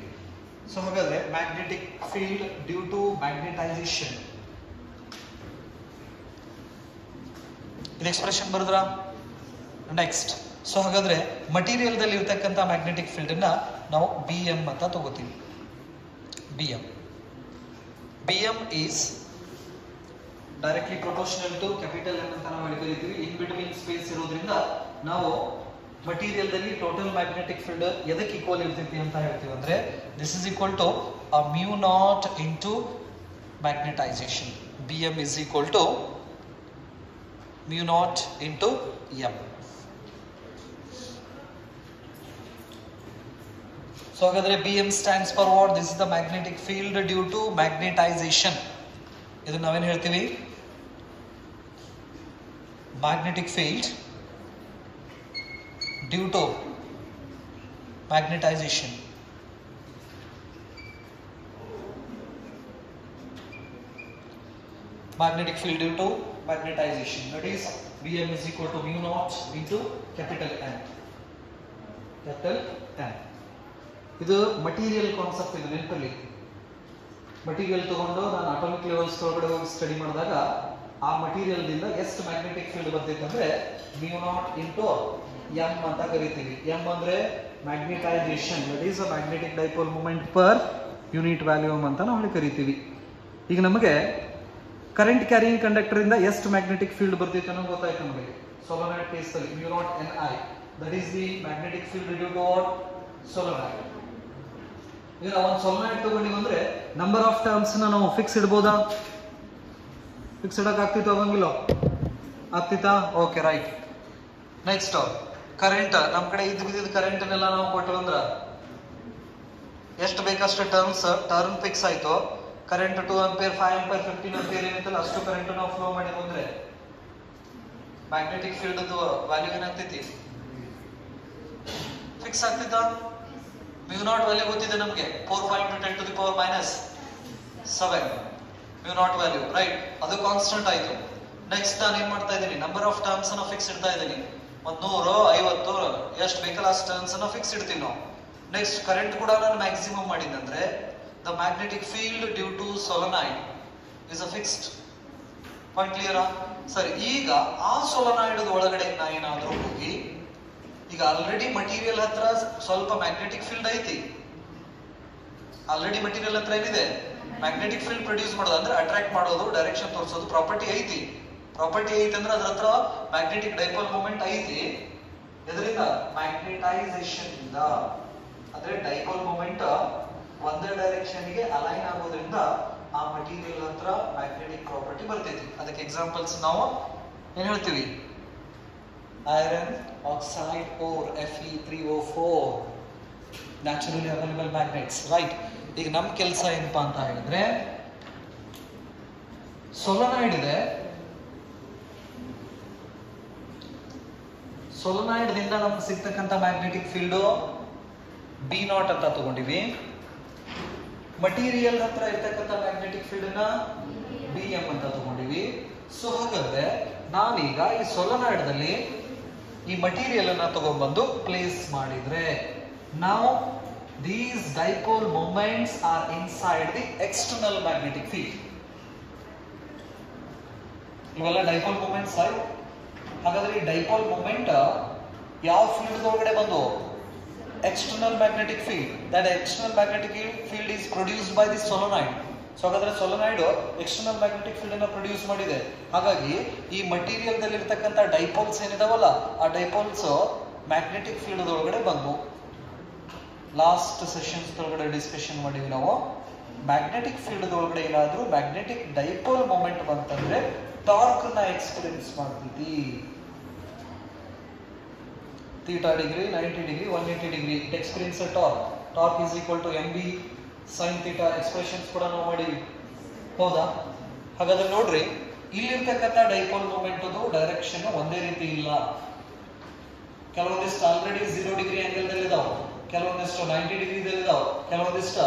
ಸೊ ಹಾಗಾದ್ರೆ magnetic field due to magnetization, ಇದು ಎಕ್ಸ್ಪ್ರೆಷನ್ ಬರೆದ್ರ? ನೆಕ್ಸ್ಟ್, ಸೊ ಹಾಗಾದ್ರೆ ಮಟೀರಿಯಲ್ ದಲ್ಲಿ ಇರತಕ್ಕಂತ ಮ್ಯಾಗ್ನೆಟಿಕ್ ಫೀಲ್ಡ್ ಅನ್ನ ನಾವು BM ಅಂತ ತಗೋತೀವಿ. BM is directly proportional to capital M ಅಂತ ನಾವು ಕರಿತೀವಿ. ಇನ್ ಬಿಟ್ವೀನ್ ಸ್ಪೇಸ್ ಇರೋದ್ರಿಂದ ನಾವು ಮಟೀರಿಯಲ್ ದಲ್ಲಿ ಟೋಟಲ್ ಮ್ಯಾಗ್ನೆಟಿಕ್ ಫೀಲ್ಡ್ ಎದಕ್ಕೆ ಈಕ್ವಲ್ ಇರ್ತೈತಿ ಅಂತ ಹೇಳ್ತೀವಿ ಅಂದ್ರೆ this is equal to mu naught into magnetization. BM is equal to mu naught into M. So so ಹಾಗಾದ್ರೆ BM stands for what? This is the magnetic field due to magnetization. ಇದು ನಾವೇನು ಹೇಳ್ತೀವಿ? Magnetic field due to magnetization. Magnetic field due to magnetization. That is Bm is equal to mu naught into capital N. Capital N. ಇದು material concept ಇದು ನೆನಪಲ್ಲಿ. Material ತಗೊಂಡು ನಾನು atomic levels ಒಳಗಡೆ ಹೋಗಿ ಸ್ಟಡಿ ಮಾಡಿದಾಗ ಆ ಮಟೀರಿಯಲ್ ದಿಂದ ಎಷ್ಟು ಮ್ಯಾಗ್ನೆಟಿಕ್ ಫೀಲ್ಡ್ ಬರ್ತಿತ್ತು ಅಂದ್ರೆ mu naught into m ಅಂತ ಕರಿತೀವಿ. m ಅಂದ್ರೆ magnetization, that is a magnetic dipole moment per unit volume ಅಂತ ನಾವು ಕರಿತೀವಿ. ಈಗ ನಮಗೆ ಕರೆಂಟ್ ಕ್ಯಾರಿಯಿಂಗ್ ಕಂಡಕ್ಟರ್ ಇಂದ ಎಷ್ಟು ಮ್ಯಾಗ್ನೆಟಿಕ್ ಫೀಲ್ಡ್ ಬರ್ತಿತ್ತು ಅನ್ನೋದು ಗೊತ್ತಾಯ್ತು ನಮಗೆ. ಸೊಲನಾಯ್ಡ್ ಕೇಸ್ ಅಲ್ಲಿ mu naught Ni, that is the magnetic field due to what? Solenoid. ಈಗ ಒಂದು ಸೊಲನಾಯ್ಡ್ ತಗೊಂಡಿವಿ ಅಂದ್ರೆ ನಂಬರ್ ಆಫ್ ಟರ್ಮ್ಸ್ ನಾವು ಫಿಕ್ಸ್ ಇಡಬಹುದಾ? ಫಿಕ್ಸ್ ಇಡಕ್ ಆಗ್ತಿತ್ತು ಆಗಂಗಿಲ್ಲ? ಆಗ್ತಿತ್ತಾ? Okay, right. ನೆಕ್ಸ್ಟ್ ಕರೆಂಟ್ ನಮ್ಮ ಕಡೆ ಇದ್ದಿದ್ದ ಕರೆಂಟ್ ಅನ್ನೆಲ್ಲ ನಾವು ಕೊಟ್ಟು ಅಂದ್ರ ಎಷ್ಟು ಬೇಕಷ್ಟು ಟರ್ಮ್ ಫಿಕ್ಸ್ ಆಯ್ತು. ಕರೆಂಟ್ 2 ಆಂಪಿಯರ್ 5 ಆಂಪಿಯರ್ 15 ಆಂಪಿಯರ್ ಏನಂತಲ್ಲ ಅಷ್ಟು ಕರೆಂಟ್ ನಾವು ಫ್ಲೋ ಮಾಡಿದ್ವಿ ಅಂದ್ರೆ ಮ್ಯಾಗ್ನೆಟಿಕ್ ಫೀಲ್ಡ್ ವ್ಯಾಲ್ಯೂ ಏನಾಗ್ತೈತಿ? ಫಿಕ್ಸ್ ಆಗ್ತಿತ್ತಾ? mu naught ವ್ಯಾಲ್ಯೂ ಗೊತ್ತಿದೆ ನಮಗೆ 4.10 to the power -7 mu naught value, right? ಅದು ಕಾನ್ಸ್ಟೆಂಟ್ ಆಯ್ತು. ನೆಕ್ಸ್ಟ್ ನಾನು ಏನ್ ಮಾಡ್ತಾ ಇದ್ದೀನಿ? ನಂಬರ್ ಆಫ್ ಟರ್ಮ್ಸ್ ಅನ್ನ ಫಿಕ್ಸ್ ಇಡ್ತಾ ಇದ್ದೀನಿ. 100 50 ಎಷ್ಟು ಬೇಕಲ್ಲ ಅಷ್ಟು ಟರ್ಮ್ಸ್ ಅನ್ನ ಫಿಕ್ಸ್ ಇಡ್ತೀವಿ ನಾವು. ನೆಕ್ಸ್ಟ್ ಕರೆಂಟ್ ಕೂಡ ನಾನು maximum ಮಾಡಿದಂದ್ರೆ the magnetic field due to solenoid is a fixed point. clear? ಸರಿ, ಈಗ ಆ ಸೊಲನಾಯ್ಡ್ ಒಳಗಡೆ ನಾ ಏನಾದ್ರೂ ಹೋಗಿ ಈಗ ಆಲ್ರೆಡಿ ಮಟೀರಿಯಲ್ ಹತ್ರ ಸ್ವಲ್ಪ ಮ್ಯಾಗ್ನೆಟಿಕ್ ಫೀಲ್ಡ್ ಐತಿ. ಆಲ್ರೆಡಿ ಮಟೀರಿಯಲ್ ಹತ್ರ ಏನಿದೆ? ಮ್ಯಾಗ್ನೆಟಿಕ್ ಫೀಲ್ಡ್ ಪ್ರೊಡ್ಯೂಸ್ ಮಾಡೋದು ಅಂದ್ರೆ ಅಟ್ರಾಕ್ಟ್ ಮಾಡೋದು, ಡೈರೆಕ್ಷನ್ ತೋರಿಸೋದು ಪ್ರಾಪರ್ಟಿ ಐತಿ. ಪ್ರಾಪರ್ಟಿ ಐತಿ ಅಂದ್ರೆ ಅದ್ರ ಹತ್ರ ಮ್ಯಾಗ್ನೆಟಿಕ್ ಡೈಪೋಲ್ ಮೂಮೆಂಟ್ ಐತಿ. ಇದರಿಂದ ಮ್ಯಾಗ್ನೆಟೈಸೇಷನ್ ಇಂದ ಅಂದ್ರೆ ಡೈಪೋಲ್ ಮೂಮೆಂಟ್ ಒಂದೇ ಡೈರೆಕ್ಷನ್ ಗೆ ಅಲೈನ್ ಆಗೋದ್ರಿಂದ ಆ ಮಟೀರಿಯಲ್ ಹತ್ರ ಮ್ಯಾಗ್ನೆಟಿಕ್ ಪ್ರಾಪರ್ಟಿ ಬರ್ತೈತಿ. ಅದಕ್ಕೆ ಎಕ್ಸಾಂಪಲ್ಸ್ ನಾವು ಏನ್ ಹೇಳ್ತೀವಿ? Iron oxide or Fe3O4 naturally available magnets, right? ಈಗ ನಮ್ ಕೆಲಸ ಏನಪ್ಪಾ ಅಂತ ಹೇಳಿದ್ರೆ ಸೊಲನಾಯ್ಡ್ ಇದೆ. ಸೊಲನಾಯ್ಡ್ ದಿಂದ ನಮ್ಗೆ ಸಿಗ್ತಕ್ಕಂಥ ಮ್ಯಾಗ್ನೆಟಿಕ್ ಫೀಲ್ಡ್ B0 ಅಂತ ತಗೊಂಡಿವಿ. ಮಟೀರಿಯಲ್ ಹತ್ರ ಇರ್ತಕ್ಕಂಥ ಮ್ಯಾಗ್ನೆಟಿಕ್ ಫೀಲ್ಡ್ ನ Bm ಅಂತ ತಗೊಂಡಿವಿ. ಸೊ ಹಾಗಾದ್ರೆ ನಾವೀಗ ಈ ಸೊಲನಾಯ್ಡ್ ದಲ್ಲಿ ಈ ಮಟೀರಿಯಲ್ ಅನ್ನ ತಗೊಂಡ್ಬಂದು ಪ್ಲೇಸ್ ಮಾಡಿದ್ರೆ ನಾವು these dipole moments are inside the external magnetic field. ಇವೆಲ್ಲ ಡೈಪೋಲ್ ಮೂಮೆಂಟ್ಸ್ ಆಯ್ತು. ಹಾಗಾದ್ರೆ ಈ ಡೈಪೋಲ್ ಮೂಮೆಂಟ್ ಯಾವ ಫೀಲ್ಡ್ ಒಳಗಡೆ ಬಂದು? external magnetic field. That external magnetic field is produced by the solenoid. So ಹಾಗಾದ್ರೆ ಸೊಲನಾಯ್ಡ್ ಎಕ್ಸ್ಟರ್ನಲ್ ಮ್ಯಾಗ್ನೆಟಿಕ್ ಫೀಲ್ಡ್ ಅನ್ನ ಪ್ರೊಡ್ಯೂಸ್ ಮಾಡಿದೆ. ಹಾಗಾಗಿ ಈ ಮಟೀರಿಯಲ್ ದಲ್ಲಿ ಇರ್ತಕ್ಕಂಥ ಡೈಪೋಲ್ಸ್ ಏನಿದಾವಲ್ಲ ಆ ಡೈಪೋಲ್ಸ್ ಮ್ಯಾಗ್ನೆಟಿಕ್ ಫೀಲ್ಡ್ ಒಳಗಡೆ ಬಂದು ಲಾಸ್ಟ್ ಸೆಷನ್ಸ್ ಒಳಗಡೆ ಡಿಸ್ಕಷನ್ ಮಾಡಿವಿ ನಾವು. ಮ್ಯಾಗ್ನೆಟಿಕ್ ಫೀಲ್ಡ್ ಒಳಗಡೆ ಏನಾದ್ರೂ ಮ್ಯಾಗ್ನೆಟಿಕ್ ಡೈಪೋಲ್ ಮೂಮೆಂಟ್ ಬಂತಂದ್ರೆ ಟಾರ್ಕ್ ನ ಎಕ್ಸ್ಪೀರಿಯನ್ಸ್ ಮಾಡ್ತೈತಿ. theta degree, 90 degree, 180 degree, it experiences a torque. Torque is equal to mb sin theta. Expressions ಕೂಡ ನಾವು ಮಾಡಿವಿ, ಹೌದಾ? ಹಾಗಾದ್ರೆ ನೋಡ್ರಿ, ಇಲ್ಲಿರ್ತಕ್ಕಂಥ ಡೈಪೋಲ್ ಮೂಮೆಂಟ್ ಡೈರೆಕ್ಷನ್ ಒಂದೇ ರೀತಿ ಇಲ್ಲ. ಕೆಲವೊಂದಿಷ್ಟು ಆಲ್ರೆಡಿ 0 ಡಿಗ್ರಿ ಆಂಗಲ್ ದಲ್ಲಿ ಇದಾವೆ, ಕೆಲವೊಂದಿಷ್ಟು 90 ಡಿಗ್ರಿ ದಲ್ಲಿ ಇದಾವೆ, ಕೆಲವೊಂದಿಷ್ಟು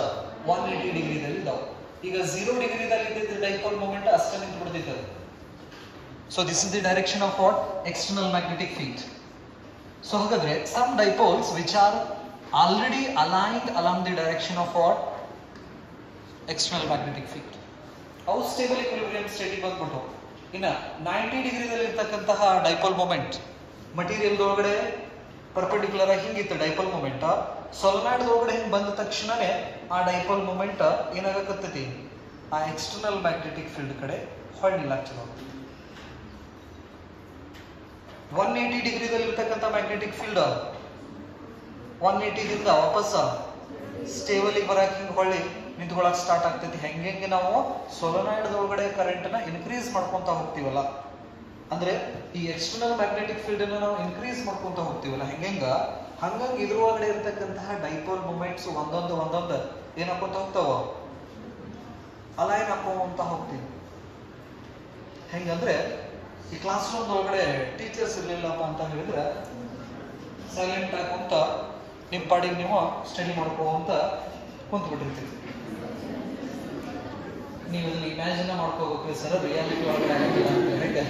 180 ಡಿಗ್ರಿ ದಲ್ಲಿ ಇದಾವೆ. ಈಗ 0 ಡಿಗ್ರಿ ದಲ್ಲಿ ಇದ್ದಿದ್ದ ಡೈಪೋಲ್ ಮೂಮೆಂಟ್ ಅಷ್ಟೇ ನಿಂತು ಬಿಡ್ತಿತ್ತು. So this is the direction of what? External magnetic field. So ಹಾಗಾದ್ರೆ some dipoles which are already aligned along the direction of what? External magnetic field. ಅವು ಸ್ಟೇಬಲ್ ಈಕ್ವಿಲಿಬ್ರಿಯಂ ಸ್ಟೇಟಿಗೆ ಬಂದ್ಬಿಟ್ಟು ಇನ್ನ 90 ಡಿಗ್ರಿ ದಲ್ಲಿ ಇರ್ತಕ್ಕಂತಹ ಡೈಪೋಲ್ ಮೂಮೆಂಟ್ ಮಟೀರಿಯಲ್ ಒಳಗಡೆ perpendicular ಆಗಿ ಹಿಂಗಿತ್ತು dipole moment. ಸೊಲನಾಯ್ಡ್ ಒಳಗಡೆ ಹಿಂಗ್ ಬಂದ ತಕ್ಷಣನೇ ಆ ಡೈಪೋಲ್ ಮೂಮೆಂಟ್ ಏನಾಗಕತ್ತೈತಿ? ಆ ಎಕ್ಸ್ಟರ್ನಲ್ ಮ್ಯಾಗ್ನೆಟಿಕ್ ಫೀಲ್ಡ್ ಕಡೆ ಹೊಳ್ಳಿಲಾಗ್ತದೆ. 180 ಡಿಗ್ರಿದಲ್ಲಿ ಇರ್ತಕ್ಕಂಥ ಮ್ಯಾಗ್ನೆಟಿಕ್ ಫೀಲ್ಡ್ 180 ದಿಂದ ವಾಪಸ್ ಸ್ಟೇಬಲ್ ಗೆ ಬರಕ್ಕೆ ಹಿಂಗೆ ಹೊಳ್ಳಿ ನಿಂತ್ಕೊಳ್ಳಕ್ ಸ್ಟಾರ್ಟ್ ಆಗ್ತೈತಿ. ಹೆಂಗೆ ನಾವು ಸೊಲನಾಯ್ಡ್ ಒಳಗಡೆ ಕರೆಂಟ್ ನ ಇನ್ಕ್ರೀಸ್ ಮಾಡ್ಕೊಂತ ಹೋಗ್ತೀವಲ್ಲ, ಅಂದ್ರೆ ಈ ಎಕ್ಸ್ಟರ್ನಲ್ ಮ್ಯಾಗ್ನೆಟಿಕ್ ಫೀಲ್ಡ್ ಅನ್ನ ನಾವು ಇನ್ಕ್ರೀಸ್ ಮಾಡ್ಕೊಂತ ಹೋಗ್ತೀವಲ್ಲ, ಹೆಂಗ ಹಂಗಾಗಿ ಇದ್ರೊಳಗಡೆ ಇರ್ತಕ್ಕಂತಹ ಡೈಪೋಲ್ ಮೂಮೆಂಟ್ಸ್ ಒಂದೊಂದು ಏನಾಕೊಂತ ಹೋಗ್ತಾವ, ಅಲೈನ್ ಹಾಕೋಂತ ಹೋಗ್ತೀವಿ. ಹೆಂಗಂದ್ರೆ ಈ ಕ್ಲಾಸ್ ರೂಮ್ ಒಳಗಡೆ ಟೀಚರ್ಸ್ ಇರ್ಲಿಲ್ಲಪ್ಪ ಅಂತ ಹೇಳಿದ್ರೆ ಸೈಲೆಂಟ್ ಆಗಿ ಕುಂತ ನಿಮ್ಮ ಪಾಡಿಗೆ ನೀವು ಸ್ಟಡಿ ಮಾಡ್ಕೋಂತ ಕುಂತ ಬಿಟ್ಟಿರ್ತೀವಿ. ನೀವು ಇದನ್ನ ಇಮ್ಯಾಜಿನ್ ಮಾಡ್ಕೋಬೇಕು ಸರ್, ರಿಯಾಲಿಟಿ ಒಳಗಡೆ ಆಗಿಲ್ಲ ಅಂತ ಹೇಗೆ.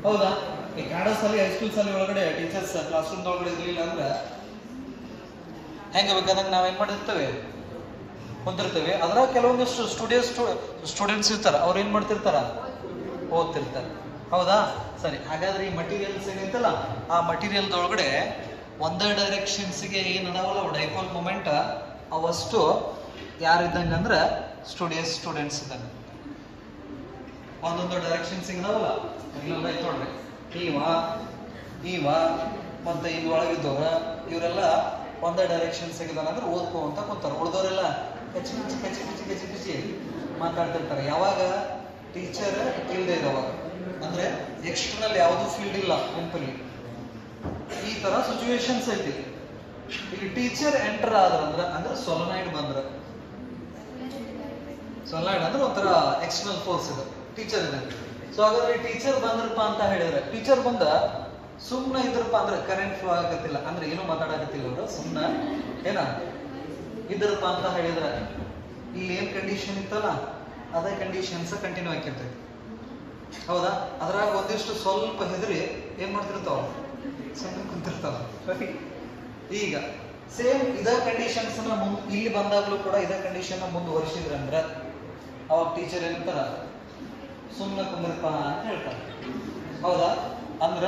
ಹೌದಾ? ಈ ಕನ್ನಡ ಶಾಲೆ ಹೈಸ್ಕೂಲ್ ಶಾಲೆ ಒಳಗಡೆ ಟೀಚರ್ಸ್ ಕ್ಲಾಸ್ ರೂಮ್ ಒಳಗಡೆ ಇರ್ಲಿಲ್ಲ ಅಂದ್ರೆ ಹೆಂಗ ಬೇಕಾದಂಗೆ ನಾವೇನ್ ಮಾಡಿರ್ತೇವೆ, ಕುಂತಿರ್ತೇವೆ. ಅದ್ರಾಗ ಕೆಲವೊಂದಿಷ್ಟು ಸ್ಟೂಡೆಂಟ್ಸ್ ಇರ್ತಾರ, ಅವ್ರು ಏನ್ ಮಾಡ್ತಿರ್ತಾರ, ಓದ್ತಿರ್ತಾರೆ. ಹೌದಾ? ಸರಿ. ಹಾಗಾದ್ರೆ ಈ ಮಟೀರಿಯಲ್ಸ್ ಏನೈತಲ್ಲ, ಆ ಮಟೀರಿಯಲ್ದೊಳಗಡೆ ಒಂದೇ ಡೈರೆಕ್ಷನ್ಸ್ಗೆ ಏನ್ ಅದಾವಲ್ಲ ಡೈಪೋಲ್ ಮೂಮೆಂಟ್, ಅವಷ್ಟು ಯಾರಿದ್ದಂಗೆ ಅಂದ್ರೆ ಸ್ಟೂಡೆಂಟ್ಸ್ ಇದ್ದಂಗೆ. ಒಂದೊಂದು ಡೈರೆಕ್ಷನ್ಸ್ ಇದಾವಲ್ಲ, ಇಲ್ಲೊಂದು ಐತೆ ನೋಡ್ರಿ, ಈವ ಮತ್ತೆ ಇಲ್ಲಿ ಒಳಗಿದ್ದವ್ರ ಇವರೆಲ್ಲ ಒಂದೇ ಡೈರೆಕ್ಷನ್ಸ್ ಇದಾನಂದ್ರೆ ಓದ್ಕೋ ಅಂತ ಕುಂತಾರ. ಉಳಿದವರೆಲ್ಲ ಕಚ್ಚಿ ಪಿಚಿ ಮಾತಾಡ್ತಿರ್ತಾರೆ. ಯಾವಾಗ ಟೀಚರ್ ಇಲ್ಲದೆ ಇರೋವಾಗ, ಅಂದ್ರೆ ಎಕ್ಸ್ಟರ್ನಲ್ ಯಾವುದು ಫೀಲ್ಡ್ ಇಲ್ಲ ಗುಂಪಲ್ಲಿ, ಈ ತರ ಸಿಚುವೇಶನ್ಸ್ ಐತಿ. ಇಲ್ಲಿ ಟೀಚರ್ ಎಂಟರ್ ಆದ್ರಂದ್ರ ಅಂದ್ರೆ ಸೊಲನಾಯ್ಡ್ ಅಂದ್ರೆ ಒಂಥರ ಎಕ್ಸ್ಟರ್ನಲ್ ಫೋರ್ಸ್ ಇದೆ, ಟೀಚರ್ ಇದೆ. ಸೊ ಹಾಗಾದ್ರೆ ಟೀಚರ್ ಬಂದ್ರಪ್ಪ ಅಂತ ಹೇಳಿದ್ರೆ, ಟೀಚರ್ ಬಂದ ಸುಮ್ಮನೆ ಇದ್ರಪ್ಪ ಅಂದ್ರೆ ಕರೆಂಟ್ ಫ್ಲೋ ಆಗತ್ತಿಲ್ಲ ಅಂದ್ರೆ ಏನು ಮಾತಾಡಕತ್ತಿಲ್ಲ ಅವರು, ಸುಮ್ಮನೆ ಇದ್ರಪ್ಪ ಅಂತ ಹೇಳಿದ್ರೆ ಇಲ್ಲಿ ಏನ್ ಕಂಡೀಷನ್ ಇತ್ತಲ್ಲ ಅದೇ ಕಂಡೀಷನ್ಸ್ ಕಂಟಿನ್ಯೂ ಆಗಿರ್ತೈತಿ. ಹೌದಾ? ಅದ್ರಾಗ ಒಂದಿಷ್ಟು ಸ್ವಲ್ಪ ಹೆದರಿ ಏನ್ ಮಾಡ್ತಿರ್ತಾವ, ಸುಮ್ಮನೆ ಕುಂತಿರ್ತಾವ. ಈಗ ಸೇಮ್ ಇದೇ ಕಂಡೀಷನ್ಸ್ ಇಲ್ಲಿ ಬಂದಾಗ್ಲೂ ಕೂಡ ಇದೇ ಕಂಡೀಷನ್ ಮುಂದುವರಿಸಿದ್ರೆ ಅಂದ್ರೆ ಅವಾಗ ಟೀಚರ್ ಏನಂತಾರ, ಸುಮ್ಮನೆ ಕುಂದ್ರಪ್ಪ ಅಂತ ಹೇಳ್ತಾರೆ. ಹೌದಾ? ಅಂದ್ರ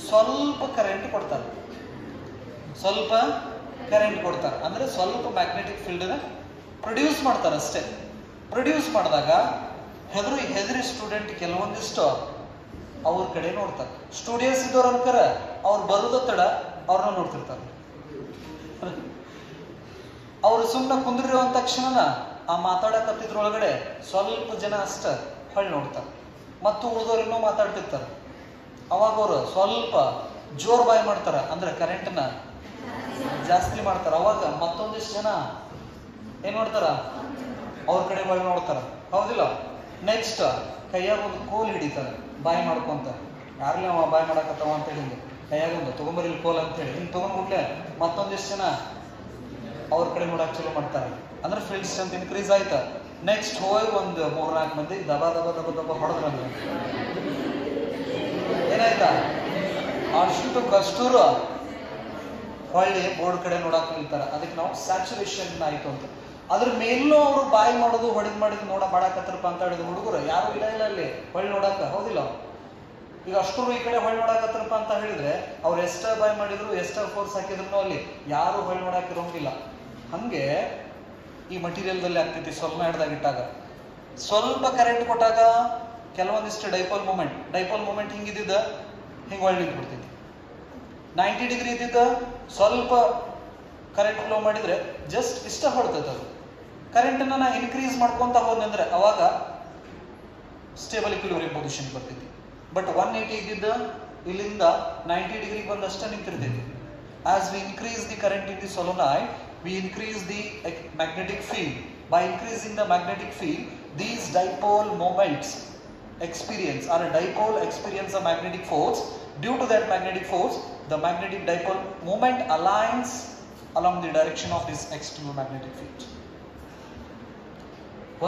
ಸ್ವಲ್ಪ ಕರೆಂಟ್ ಕೊಡ್ತಾರೆ, ಅಂದ್ರೆ ಸ್ವಲ್ಪ ಮ್ಯಾಗ್ನೆಟಿಕ್ ಫೀಲ್ಡ್ ಪ್ರೊಡ್ಯೂಸ್ ಮಾಡ್ತಾರೆ ಅಷ್ಟೇ. ಪ್ರೊಡ್ಯೂಸ್ ಮಾಡಿದಾಗ ಹೆದರಿ ಸ್ಟೂಡೆಂಟ್ ಕೆಲವೊಂದಿಷ್ಟು ಅವ್ರ ಕಡೆ ನೋಡ್ತಾರೆ. ಸ್ಟೂಡಿಯೋಸ್ ಇದ್ದವ್ರ ಅನ್ಕರ ಅವ್ರು ಬರೋದ ತಡ ಅವ್ರನ್ನ ನೋಡ್ತಿರ್ತಾರೆ. ಅವ್ರು ಸುಮ್ಮನೆ ಕುಂದ್ರಿರುವಂತ ತಕ್ಷಣ ಆ ಮಾತಾಡಕತ್ತಿದ್ರೊಳಗಡೆ ಸ್ವಲ್ಪ ಜನ ಅಷ್ಟ ಹೊಳ್ಳಿ ನೋಡ್ತಾರೆ, ಮತ್ತು ಉಳಿದವ್ರು ಇನ್ನೂ ಮಾತಾಡ್ತಿರ್ತಾರೆ. ಅವಾಗ ಅವರು ಸ್ವಲ್ಪ ಜೋರ್ ಬಾಯ್ ಮಾಡ್ತಾರ, ಅಂದ್ರೆ ಕರೆಂಟ್ನ ಜಾಸ್ತಿ ಮಾಡ್ತಾರ. ಅವಾಗ ಮತ್ತೊಂದಿಷ್ಟು ಜನ ಏನ್ ಮಾಡ್ತಾರ, ಅವ್ರ ಕಡೆ ಹೊಳ್ಳಿ ನೋಡ್ತಾರ. ಹೌದಿಲ್ಲ? ನೆಕ್ಸ್ಟ್ ಕೈಯಾಗ ಒಂದು ಕೋಲ್ ಹಿಡಿತಾರೆ ಬಾಯ್ ಮಾಡ್ಕೊಂತ, ಯಾರ್ಲಿ ಅವ ಬಾಯ್ ಮಾಡಕತ್ತವ ಅಂತ ಹೇಳಿ ಕೈಯಾಗ ಒಂದು ತಗೊಂಬರಿಲ್ ಕೋಲ್ ಅಂತ ಹೇಳಿ ಹಿಂಗ್ ತಗೊಂಡ್ಬಿಟ್ಲೆ ಮತ್ತೊಂದಿಷ್ಟು ಜನ ಅವ್ರ ಕಡೆ ನೋಡಕ್ ಚಲೋ ಮಾಡ್ತಾರೆ. ಅಂದ್ರೆ ಫೀಲ್ಡ್ ಸ್ಟ್ರೆಂತ್ ಇನ್ಕ್ರೀಸ್ ಆಯ್ತಾ. ನೆಕ್ಸ್ಟ್ ಹೋಗಿ ಒಂದು 3-4 ಮಂದಿ ದಬ ಹೊಡೆದ್ರಂದ್ರೆ ಏನಾಯ್ತಾ, ಅಷ್ಟು ಕಷ್ಟೂರು ಹೊಳ್ಳಿ ಬೋರ್ಡ್ ಕಡೆ ನೋಡಕ್ ನಿಲ್ತಾರ. ಅದಕ್ಕೆ ನಾವು ಸ್ಯಾಚುರೇಷನ್ ಆಯ್ತು ಅಂತ. ಅದ್ರ ಮೇಲೂ ಅವರು ಬಾಯಿ ಮಾಡೋದು ಮಾಡಿದ್ ಮಾಡಾಕತ್ರಪ್ಪ ಅಂತ ಹೇಳಿದ್ರು ಹುಡುಗರು ಯಾರು ಇಲ್ಲ ಅಲ್ಲಿ ಹೊಳ್ಳಿ ನೋಡಾಕ. ಹೌದಿಲ್ಲ? ಈಗ ಅಷ್ಟರು ಈ ಕಡೆ ಹೊಳ್ಳಿ ನೋಡಾಕತ್ರಪ್ಪ ಅಂತ ಹೇಳಿದ್ರೆ ಅವ್ರು ಎಷ್ಟ ಬಾಯ್ ಮಾಡಿದ್ರು ಎಷ್ಟ ಫೋರ್ಸ್ ಹಾಕಿದ್ರು ಅಲ್ಲಿ ಯಾರು ಹೊಳ್ಳಿ ನೋಡಾಕಿರೋಂಗಿಲ್ಲ. ಹಂಗೆ ಈ ಮಟೀರಿಯಲ್ದಲ್ಲಿ ಆಗ್ತೈತಿ. ಸೊಲನಾಯ್ಡ್ದಾಗ ಇಟ್ಟಾಗ ಸ್ವಲ್ಪ ಕರೆಂಟ್ ಕೊಟ್ಟಾಗ ಕೆಲವೊಂದಿಷ್ಟು ಡೈಪೋಲ್ ಮೂಮೆಂಟ್ ಹಿಂಗಿದ್ದ ಹಿಂಗೆ ಹೊಳ್ಳಿ ನಿಂತ್ಬಿಡ್ತೈತಿ. 90 ಡಿಗ್ರಿ ಇದ್ದಿದ್ದ ಸ್ವಲ್ಪ ಕರೆಂಟ್ ಫ್ಲೋ ಮಾಡಿದ್ರೆ ಜಸ್ಟ್ ಇಷ್ಟ ಹೊಡ್ತೈತೆ. ಅದು ಕರೆಂಟನ್ನ ನಾ ಇನ್ಕ್ರೀಸ್ ಮಾಡ್ಕೊಂತ ಹೋದಂದ್ರೆ ಅವಾಗ ಸ್ಟೇಬಲ್ ಇಕ್ವಿಲಿಬ್ರಿಯಂ ಪೊಸಿಷನ್ ಬರ್ತೈತಿ. ಬಟ್ 180 ಇದ್ದಿದ್ದ ಇಲ್ಲಿಂದ 90 ಡಿಗ್ರಿ ಬಂದಷ್ಟ ನಿಂತಿರ್ತೈತಿ. As we increase the current in the solenoid, we increase the magnetic field. By increasing the magnetic field, these dipole moments experience a magnetic force. Due to that magnetic force, the magnetic dipole moment aligns along the direction of this external magnetic field.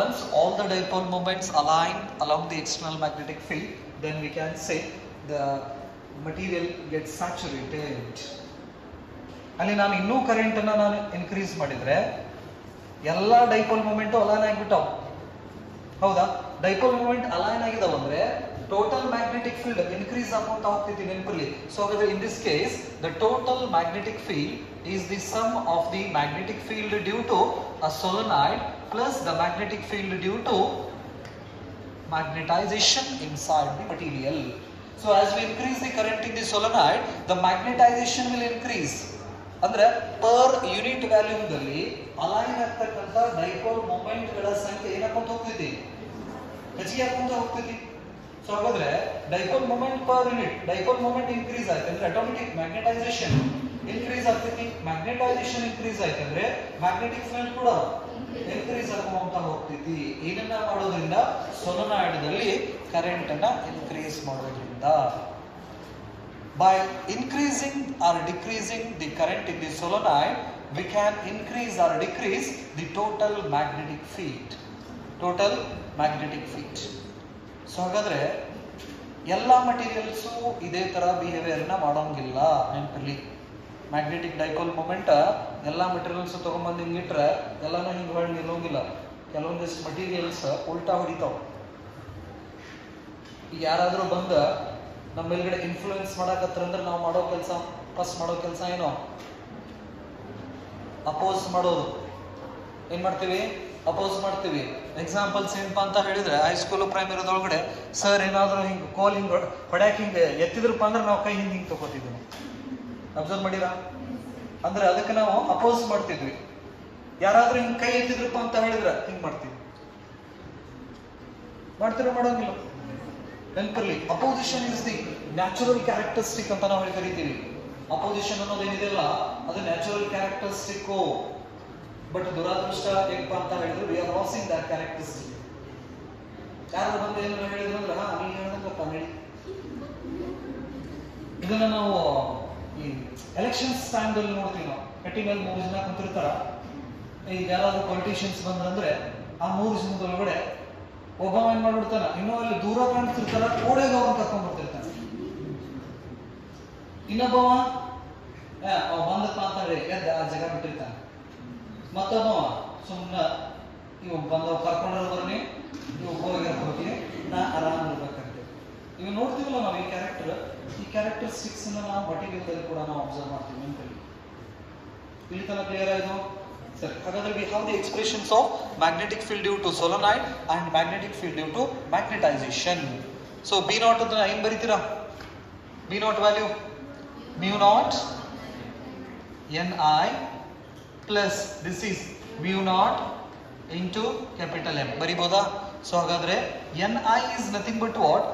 Once all the dipole moments align along the external magnetic field, then we can say the material gets saturated. ಅಲ್ಲಿ ನಾನು ಇನ್ನೂ current ಅನ್ನ ನಾನು increase ಮಾಡಿದ್ರೆ ಎಲ್ಲ dipole moment align ಆಗಿಬಿಟ್ಟಾವ. ಹೌದಾ? Dipole moment align ಆಗಿದಾವ ಅಂದ್ರೆ ಟೋಟಲ್ ಮ್ಯಾಗ್ನೆಟಿಕ್ ಫೀಲ್ಡ್ ಇನ್ಕ್ರೀಸ್ ಆಗುವಂತ ಹೋಗ್ತೈತಿ ನೆನಪಲ್ಲಿ. ಸೊ ಹಾಗಾದ್ರೆ in this case the total magnetic field is the sum of the magnetic field due to a solenoid plus the magnetic field due to magnetization inside the material. So as we increase the current in the solenoid, the magnetization will increase. ಅಂದ್ರೆ per unit ವ್ಯಾಲ್ಯೂದಲ್ಲಿ align ಆಗ್ತಕ್ಕಂಥ dipole moment ಗಳ ಸಂಖ್ಯೆ ಏನಾಕೊಂತ ಹೋಗ್ತೈತಿ, ಹೆಚ್ಚಿಗೆ ಹಾಕೊಂತ ಹೋಗ್ತೈತಿ. So ಹಾಗಾದ್ರೆ dipole moment per unit, dipole moment increase ಆಯ್ತು ಅಂದ್ರೆ automatic magnetisation increase ಆಗ್ತೈತಿ. Magnetisation increase ಆಯ್ತು ಅಂದ್ರೆ ಮ್ಯಾಗ್ನೆಟಿಕ್ ಫೀಲ್ಡ್ ಕೂಡ ಇನ್ಕ್ರೀಸ್ ಆಗುವಂತ ಹೋಗ್ತೈತಿ. ಏನನ್ನ ಮಾಡೋದ್ರಿಂದ? ಸೊಲನಾಯ್ಡ್ ದಲ್ಲಿ ಕರೆಂಟ್ ಅನ್ನ ಇನ್ಕ್ರೀಸ್ ಮಾಡೋದ್ರಿಂದ. By increasing or decreasing the current in the solenoid, we can increase or decrease the total magnetic field. Total magnetic field. So ಹಾಗಾದ್ರೆ ಎಲ್ಲ ಮಟೀರಿಯಲ್ಸು ಇದೇ ತರ ಬಿಹೇವಿಯರ್ ನ ಮಾಡೋಂಗಿಲ್ಲ. ನೆನಪಿರ್ಲಿ, ಮ್ಯಾಗ್ನೆಟಿಕ್ ಡೈಪೋಲ್ ಮೊಮೆಂಟ್ ಎಲ್ಲ ಮಟೀರಿಯಲ್ಸ್ ತಗೊಂಡ್ಬಂದು ಹಿಂಗಿಟ್ರೆ ಎಲ್ಲಾನು ಹಿಂಗೆ ಹೊಳ್ಳಿ ನಿಲ್ಲೋಂಗಿಲ್ಲ. ಕೆಲವೊಂದಿಷ್ಟು ಮಟೀರಿಯಲ್ಸ್ ಉಲ್ಟಾ ಹೊಡಿತಾವ. ಈಗ ಯಾರಾದ್ರೂ ಬಂದ ನಮ್ಮ ಮೇಲ್ಗಡೆ ಇನ್ಫ್ಲೂಯೆನ್ಸ್ ಮಾಡಕತ್ರ ಅಂದ್ರೆ ನಾವು ಮಾಡೋ ಕೆಲಸ, ಫಸ್ಟ್ ಮಾಡೋ ಕೆಲಸ ಏನೋ ಅಪೋಸ್ ಮಾಡೋದು. ಏನ್ ಮಾಡ್ತೀವಿ? ಅಪೋಸ್ ಮಾಡ್ತೀವಿ. ಎಕ್ಸಾಂಪಲ್ಸ್ ಏನಪ್ಪಾ ಅಂತ ಹೇಳಿದ್ರೆ, ಹೈಸ್ಕೂಲ್ ಪ್ರೈಮರಿದೊಳಗಡೆ ಸರ್ ಏನಾದ್ರು ಹಿಂಗ್ ಕೋಲ್ ಹಿಂಗ್ ಹೊಡ್ಯಾಕ್ ಹಿಂಗೆ ಎತ್ತಿದ್ರಪ್ಪ ಅಂದ್ರೆ ನಾವು ಕೈ ಹಿಂಗ್ ತಗೋತಿದ್ವಿ. ಅಬ್ಸರ್ವ್ ಮಾಡಿರಾ? ಅಂದ್ರೆ ಅದಕ್ಕೆ ನಾವು ಅಪೋಸ್ ಮಾಡ್ತಿದ್ವಿ. ಯಾರಾದ್ರೂ ಹಿಂಗ್ ಕೈ ಎತ್ತಿದ್ರಪ್ಪ ಅಂತ ಹೇಳಿದ್ರೆ ಹಿಂಗ್ ಮಾಡ್ತೀವಿ. ಮಾಡ್ತಿರೋ ಮಾಡೋಂಗಿಲ್ಲ. ನೆನಪಿರ್ಲಿ, opposition is the natural characteristic ಅಂತ ನಾವು ಕರಿತೀವಿ. ಅಪೋಸಿಷನ್ ಅನ್ನೋದೇನಿದೆಯಲ್ಲ ಅದು ನ್ಯಾಚುರಲ್ ಕ್ಯಾರೆಕ್ಟರಿಸ್ಟಿಕ್. ಬಟ್ ದುರಾದೃಷ್ಟ ಏನಪ್ಪಾ ಅಂತ ಹೇಳಿದ್ರು, we are losing that characteristic. ಯಾರು ಬಂದು ಏನು ಹೇಳಿದ್ರು ಅಂದ್ರೆ ನೀನು ಹೇಳ್ದಂಗಪ್ಪ ನಡಿ. ಇದನ್ನ ನಾವು ಈ ಎಲೆಕ್ಷನ್ ಸ್ಟ್ಯಾಂಡ್ ಅಲ್ಲಿ ನೋಡ್ತೀವಿ. ನಾವು ಕಟ್ಟಿ ಮೇಲೆ 3 ಜನ ಕುಂತಿರ್ತಾರ. ಈಗ ಯಾರಾದ್ರೂ ಪೊಲಿಟಿಷಿಯನ್ಸ್ ಬಂದ್ರಂದ್ರೆ ಆ 3 ಜನದೊಳಗಡೆ ಒಬ್ಬ ಏನ್ ಮಾಡ್ಬಿಡ್ತಾನ, ಇನ್ನೂ ಅಲ್ಲಿ ದೂರ ಕಾಣಿಸ್ತಿರ್ತಾರ, ಓಡೇಗ ಅವ್ರನ್ನ ಕರ್ಕೊಂಡ್ ಬರ್ತಿರ್ತಾನೆ. ಇನ್ನೊಬ್ಬವ ಬಂದಪ್ಪ ಅಂತ ಹೇಳಿ ಎದ್ದ ಆ ಜಾಗ ಬಿಟ್ಟಿರ್ತಾನೆ. ಮತ್ತೊಬ್ಬ ಸುಮ್ಮನೆ ಇವ್ ಬಂದವ್ ಕರ್ಕೊಂಡ್ರಿ, ಇವ್ ಹೋಗಿ ನಾ ಆರಾಮ್ ಇರ್ಬೇಕಂತೆ. ಇವ್ ನೋಡ್ತೀವಲ್ಲ ನಾವು ಈ ಕ್ಯಾರೆಕ್ಟರಿಸ್ಟಿಕ್ಸ್ ನಾವು ಮಟೀರಿಯಲ್ ಕೂಡ ನಾವು ಅಬ್ಸರ್ವ್ ಮಾಡ್ತೀವಿ. ನೆನಪಲ್ಲಿ ಇಲ್ಲಿ ತನಕ ಕ್ಲಿಯರ್ ಆಯ್ತು ಸರ್? ಹಾಗಾದ್ರೆ we have the expressions of magnetic field due to solenoid and magnetic field due to magnetization. So B naught ಅದನ್ನ ಏನು ಬರೀತೀರಾ? B naught value mu naught Ni plus this is mu naught into capital M ಬರಿಬೋದಾ? So ಹಾಗಾದ್ರೆ Ni is nothing but what?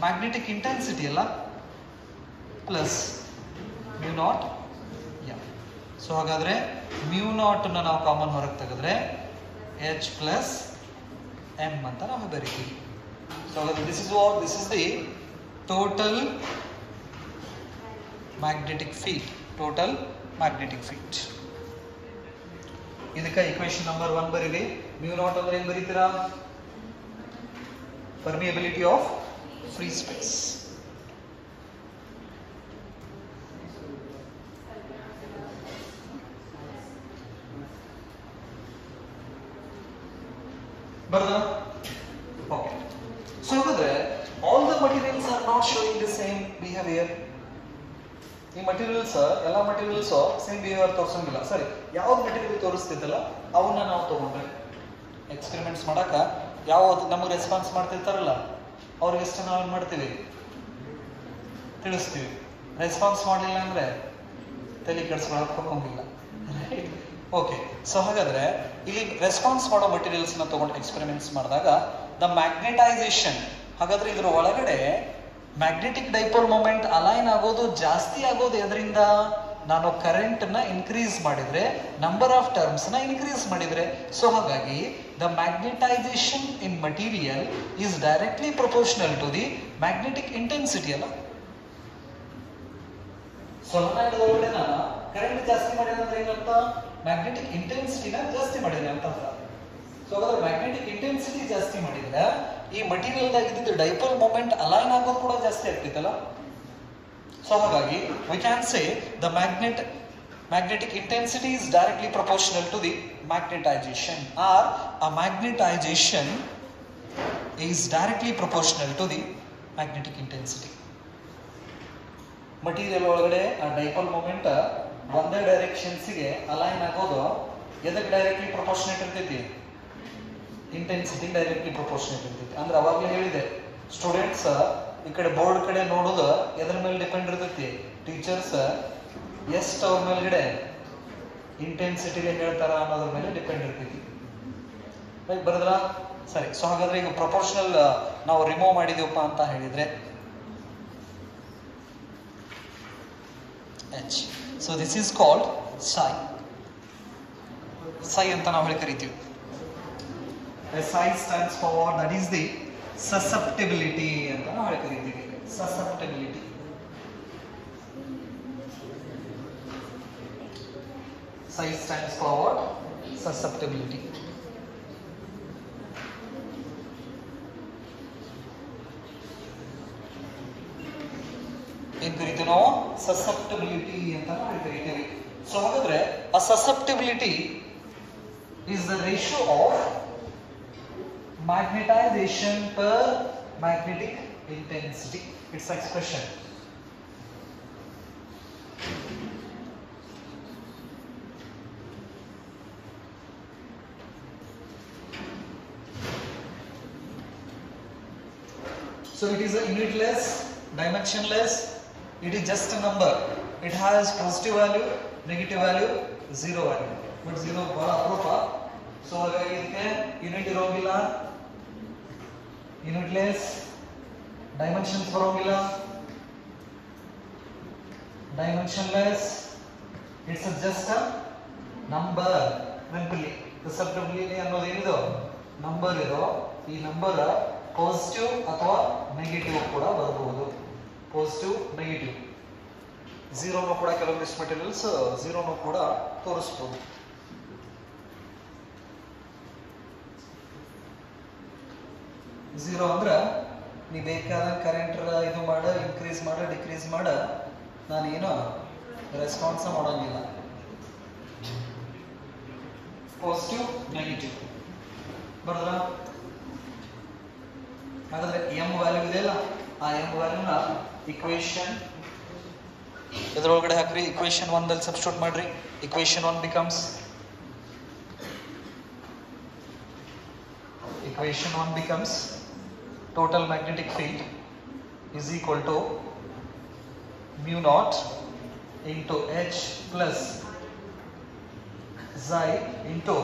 Magnetic intensity ಅಲ್ಲ, plus mu naught. So ಹಾಗಾದ್ರೆ mu naught ಅನ್ನ ನಾವು common ಹೊರಗೆ ತೆಗೆದ್ರೆ H plus M ಅಂತ ನಾವು ಬರೀತೀವಿ. ಸೊ ಹಾಗಾದ್ರೆ this is the total magnetic field. Total magnetic field. ಇದಕ್ಕೆ ಇಕ್ವೇಶನ್ ನಂಬರ್ 1 ಬರೀರಿ. ಮ್ಯೂ ನಾಟ್ ಅಂದ್ರೆ ಏನ್ ಬರೀತೀರಾ? Permeability of free space. ಬರ್ದಾ? ಓಕೆ. ಸೊ ಹಾಗಾದ್ರೆ all the materials are not showing the same behaviour. ಈ ಮಟೀರಿಯಲ್ಸ್ ಎಲ್ಲ ಮಟೀರಿಯಲ್ಸ್ ಸೇಮ್ ಬಿಹೇವಿಯರ್ ತೋರಿಸಂಗಿಲ್ಲ. ಸರಿ, ಯಾವ್ದು ಮಟೀರಿಯಲ್ ತೋರಿಸ್ತಿದ್ದಲ್ಲ ಅವನ್ನ ನಾವು ತಗೊಂಡ್ರೆ ಎಕ್ಸ್ಪೆರಿಮೆಂಟ್ಸ್ ಮಾಡಕ ಯಾವ್ದು ನಮಗೆ ರೆಸ್ಪಾನ್ಸ್ ಮಾಡ್ತಿರ್ತಾರಲ್ಲ ಅವ್ರಿಗೆ ಎಷ್ಟು ನಾವು ಏನ್ ಮಾಡ್ತೀವಿ? ತಿಳಿಸ್ತೀವಿ. ರೆಸ್ಪಾನ್ಸ್ ಮಾಡಲಿಲ್ಲ ಅಂದ್ರೆ ತಲೆ ಕೆಡಿಸ್ಕೊಳಕ್ ಹೋಗಂಗಿಲ್ಲ. ಓಕೆ. ಸೊ ಹಾಗಾದ್ರೆ ಇಲ್ಲಿ ರೆಸ್ಪಾನ್ಸ್ ಮಾಡೋ ಮಟೀರಿಯಲ್ಸ್ ನ ತಗೊಂಡು ಎಕ್ಸ್ಪೆರಿಮೆಂಟ್ಸ್ ಮಾಡಿದಾಗ ದ ಮ್ಯಾಗ್ನೆಟೈಸೇಷನ್, ಹಾಗಾದ್ರೆ ಇದ್ರ ಒಳಗಡೆ ಮ್ಯಾಗ್ನೆಟಿಕ್ ಡೈಪೋಲ್ ಮೊಮೆಂಟ್ ಅಲೈನ್ ಆಗೋದು ಜಾಸ್ತಿ ಆಗೋದು ಎದರಿಂದ? ನಾನು ಕರೆಂಟ್ ನ ಇನ್ಕ್ರೀಸ್ ಮಾಡಿದ್ರೆ, ನಂಬರ್ ಆಫ್ ಟರ್ಮ್ಸ್ ನ ಇನ್ಕ್ರೀಸ್ ಮಾಡಿದ್ರೆ. ಸೊ ಹಾಗಾಗಿ the magnetization in material is directly proportional to the magnetic intensity ಅಲ್ಲ. ಸೊಲನಾಯ್ಡ್ ಒಳಗಡೆ ನಾನು ಕರೆಂಟ್ ಜಾಸ್ತಿ ಮಾಡಿದ್ರೆ ಅಂದ್ರೆ ಏನಂತ? ಮ್ಯಾಗ್ನೆಟಿಕ್ ಇಂಟೆನ್ಸಿಟಿನ ಜಾಸ್ತಿ ಮಾಡಿದ್ರೆ ಅಂತ. ಸೊ ಹಾಗಾದ್ರೆ ಮ್ಯಾಗ್ನೆಟಿಕ್ ಇಂಟೆನ್ಸಿಟಿ ಜಾಸ್ತಿ ಮಾಡಿದ್ರೆ ಈ ಮಟೀರಿಯಲ್ ದಾಗ ಇದ್ದಿದ್ದು ಡೈಪೋಲ್ ಮೊಮೆಂಟ್ ಅಲೈನ್ ಆಗೋದು ಕೂಡ ಜಾಸ್ತಿ ಆಗ್ತಿತ್ತಲ್ಲ. ಸೊ ಹಾಗಾಗಿ we can say the magnetic intensity is directly proportional to the magnetization, or a magnetization is directly proportional to the magnetic intensity. Material ಒಳಗಡೆ ಆ ಡೈಪೋಲ್ ಮೊಮೆಂಟ್ ಒಂದೇ ಡೈರೆಕ್ಷನ್ಸ್ ಗೆ ಅಲೈನ್ ಆಗೋದು ಎದಕ್ಕೆ ಡೈರೆಕ್ಟ್ಲಿ ಪ್ರಪೋರ್ಷನೇಟ್ ಇರ್ತೈತಿ? ಇಂಟೆನ್ಸಿಟಿ ಡೈರೆಕ್ಟ್ಲಿ ಪ್ರಪೋರ್ಷನೇಟ್ ಇರ್ತೈತಿ. ಅಂದ್ರೆ ಅವಾಗಲೇ ಹೇಳಿದೆ, ಸ್ಟೂಡೆಂಟ್ಸ್ ಈ ಕಡೆ ಬೋರ್ಡ್ ಕಡೆ ನೋಡೋದು ಎದ್ರ ಮೇಲೆ ಡಿಪೆಂಡ್ ಇರ್ತೈತಿ? ಟೀಚರ್ಸ್ ಎಷ್ಟು ಅವ್ರ ಮೇಲ್ಗಡೆ ಇಂಟೆನ್ಸಿಟಿಗೆ ಹೇಳ್ತಾರ ಅನ್ನೋದ್ರ ಮೇಲೆ ಡಿಪೆಂಡ್ ಇರ್ತೈತಿ. ಬರದ್ರ? ಸರಿ. ಸೊ ಹಾಗಾದ್ರೆ ಈಗ ಪ್ರಪೋರ್ಷನಲ್ ನಾವು ರಿಮೂವ್ ಮಾಡಿದೀವಪ್ಪ ಅಂತ ಹೇಳಿದ್ರೆ H. So this is called psi. Psi ಅಂತ ನಾವು ಹೇಳಿ ಕರಿತೀವಿ. Psi stands for that is the susceptibility ಅಂತ ನಾವು ಹೇಳಿ ಕರಿತೀವಿ. Susceptibility. Psi stands for what? Susceptibility. ಏನ್ ಕರಿತೀವಿ ನಾವು? ಸಸೆಪ್ಟಿಬಿಲಿಟಿ ಅಂತ ಕರಿತೀವಿ. ಸೊ ಹಾಗಾದ್ರೆ ಆ susceptibility is the ratio of magnetization per magnetic intensity. Its expression. So it is a unitless, dimensionless. It is just a number. It has positive value, negative value, zero value. But zero bala ಅಪರೂಪ. So ಹಾಗಾಗಿ ಇದಕ್ಕೆ unit ಇರೋಂಗಿಲ್ಲ, unitless, dimensions ಬರೋಂಗಿಲ್ಲ, dimensionless. It's just a number. ನೆನಪಲ್ಲಿ susceptibility ಅನ್ನೋದು ಏನಿದು number ಇದು. ಈ ನಂಬರ್ ಪಾಸಿಟಿವ್ ಅಥವಾ ನೆಗೆಟಿವ್ ಕೂಡ ಬರಬಹುದು. ಪಾಸಿಟಿವ್, ನೆಗೆಟಿವ್, ಝೀರೋನು ಕೂಡ ಕೆಲವೊಂದಿಷ್ಟು ಮೆಟೀರಿಯಲ್ಸ್ ಝೀರೋನು ಕೂಡ ತೋರಿಸ್ಬೋದು. ಝೀರೋ ಅಂದ್ರೆ ನೀ ಬೇಕಾದ ಕರೆಂಟ್ ಇದು ಮಾಡ, ಇನ್ಕ್ರೀಸ್ ಮಾಡ, ಡಿಕ್ರೀಸ್ ಮಾಡ, ನಾನೇನು ರೆಸ್ಪಾನ್ಸ್ ಮಾಡೋಂಗಿಲ್ಲ. ಪಾಸಿಟಿವ್, ನೆಗೆಟಿವ್ ಬರೋದ್ರ. ಹಾಗಾದ್ರೆ ಎಂ ವ್ಯಾಲ್ಯೂ ಇದೆಯಲ್ಲ, ಆ ಎಂ ವ್ಯಾಲ್ಯೂನ ಇಕ್ವೇಶನ್ ಇದರೊಳಗಡೆ ಹಾಕ್ರಿ. ಇಕ್ವೇಶನ್ 1 ದಲ್ಲಿ ಸಬ್ಸ್ಟಿಟ್ಯೂಟ್ ಮಾಡ್ರಿ. Equation 1 becomes total magnetic field is equal to mu naught into H plus psi into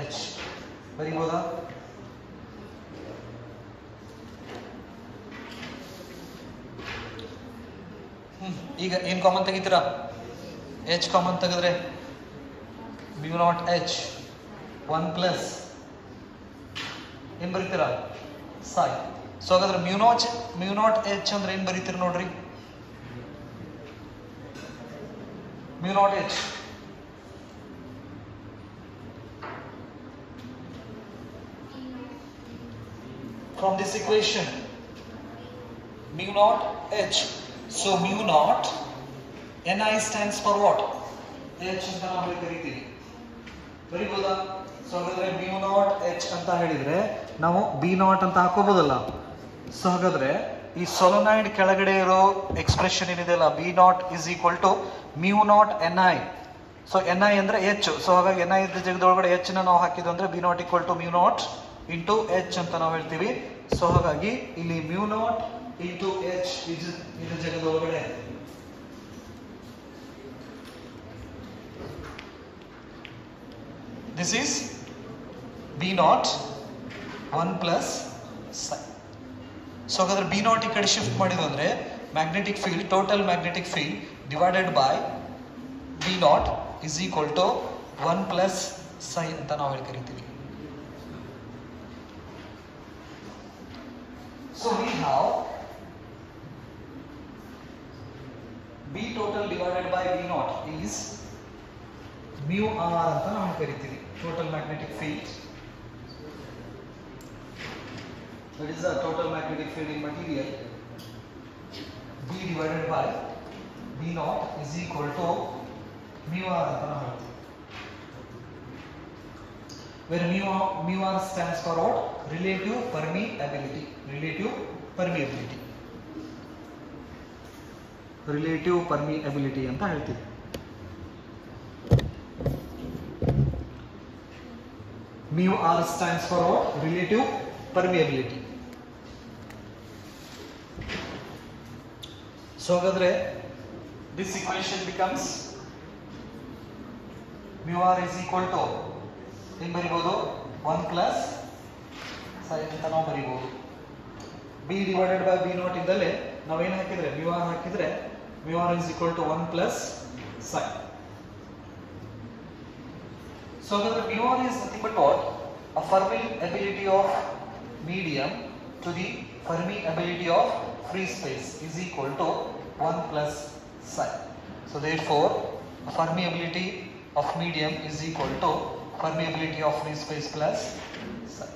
H. ಬರೀಬೋದಾ? ಈಗ ಏನ್ ಕಾಮನ್ ತೆಗಿತೀರಾ? H ಕಾಮನ್ ತೆಗೆದ್ರೆ mu naught H 1 plus ಏನ್ ಬರೀತೀರಾ? psi. ಸೊ ಹಾಗಾದ್ರೆ mu naught H ಅಂದ್ರೆ ಏನ್ ಬರೀತೀರ ನೋಡ್ರಿ? mu naught H from this equation mu naught H. So mu naught Ni stands for what? H ಅಂತ ನಾವು ಕರಿತೀವಿ. ಬರೀಬೋದಾ? ಸೊ ಹಾಗಾದ್ರೆ mu naught H ಅಂತ ಹೇಳಿದ್ರೆ ನಾವು B naught ಅಂತ ಹಾಕೋಬಹುದಲ್ಲ. ಸೊ ಹಾಗಾದ್ರೆ ಈ ಸೊಲೊನಾಯ್ಡ್ ಕೆಳಗಡೆ ಇರೋ ಎಕ್ಸ್ಪ್ರೆಷನ್ ಏನಿದೆಯಲ್ಲ, B naught is equal to mu naught Ni. So Ni ಅಂದ್ರೆ H. ಸೊ ಹಾಗಾಗಿ Ni ಇದ್ದ ಜಾಗದೊಳಗಡೆ H ನ ನಾವು ಹಾಕಿದ್ವಿ ಅಂದ್ರೆ B naught equal to mu naught into H ಅಂತ ನಾವು ಹೇಳ್ತೀವಿ. ಸೊ ಹಾಗಾಗಿ ಇಲ್ಲಿ mu naught into H ಇದ್ರ ಜಾಗದೊಳಗಡೆ this is B naught 1 plus psi. So ಹಾಗಾದ್ರೆ B naught ಈ ಕಡೆ ಶಿಫ್ಟ್ ಮಾಡಿದ್ವಿ ಅಂದ್ರೆ magnetic field, total magnetic field divided by B naught is equal to 1 plus psi ಅಂತ ನಾವು ಹೇಳಿ ಕರಿತೀವಿ. So we have B total divided by B naught is mu r ಅಂತ ನಾವು ಕರಿತೀವಿ. Total magnetic field, that is the total magnetic field in material. B divided by B naught is equal to mu r ಅಂತ ನಾವು ಹೇಳ್ತೀವಿ. Where mu r stands for what? Relative permeability. Relative permeability. Relative permeability ಅಂತ ಹೇಳ್ತೀವಿ. Mu r stands for what? Relative permeability. So ಹಾಗಾದ್ರೆ this equation becomes mu r is equal to ಏನ್ ಬರೀಬಹುದು? 1 plus psi ಅಂತ ನಾವು ಬರೀಬಹುದು. B divided by B naught ಇದ್ದಲ್ಲಿ ನಾವೇನು ಹಾಕಿದ್ರೆ mu r ಹಾಕಿದ್ರೆ mu r is equal to 1 plus psi. So the mu r is nothing but what? A Fermi ability of medium to the Fermi ability of free space is equal to 1 plus psi. So therefore, a Fermi ability of medium is equal to Fermi ability of free space plus psi.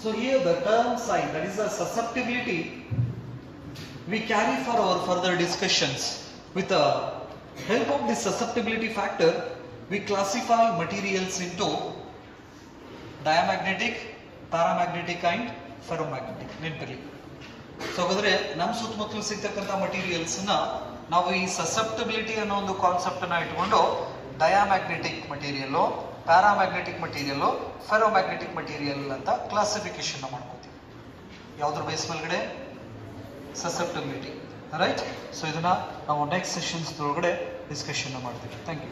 So here the term psi, that is the susceptibility, we carry for our further discussions. With the help of this susceptibility factor, we classify materials into diamagnetic, paramagnetic and ferromagnetic. ನೆನಪಿರಲಿ. So ಹಾಗಾದ್ರೆ ನಮ್ಮ ಸುತ್ತಮುತ್ತಲು ಸಿಗ್ತಕ್ಕಂಥ materials ನ ನಾವು ಈ susceptibility ಅನ್ನೋ ಒಂದು ಕಾನ್ಸೆಪ್ಟ್ ನ ಇಟ್ಕೊಂಡು diamagnetic material, paramagnetic material, ferromagnetic material ಅಂತ ಕ್ಲಾಸಿಫಿಕೇಶನ್ ಮಾಡ್ಕೋತೀವಿ. ಯಾವ್ದ್ರ ಬೇಸ್ ಮೇಲ್ಗಡೆ? ಸಸೆಪ್ಟಿಬಿಲಿಟಿ. ರೈಟ್. ಸೊ ಇದನ್ನ ನಾವು ನೆಕ್ಸ್ಟ್ ಸೆಷನ್ಸ್ ಒಳಗಡೆ ಡಿಸ್ಕಷನ್ ಮಾಡ್ತೀವಿ. Thank you.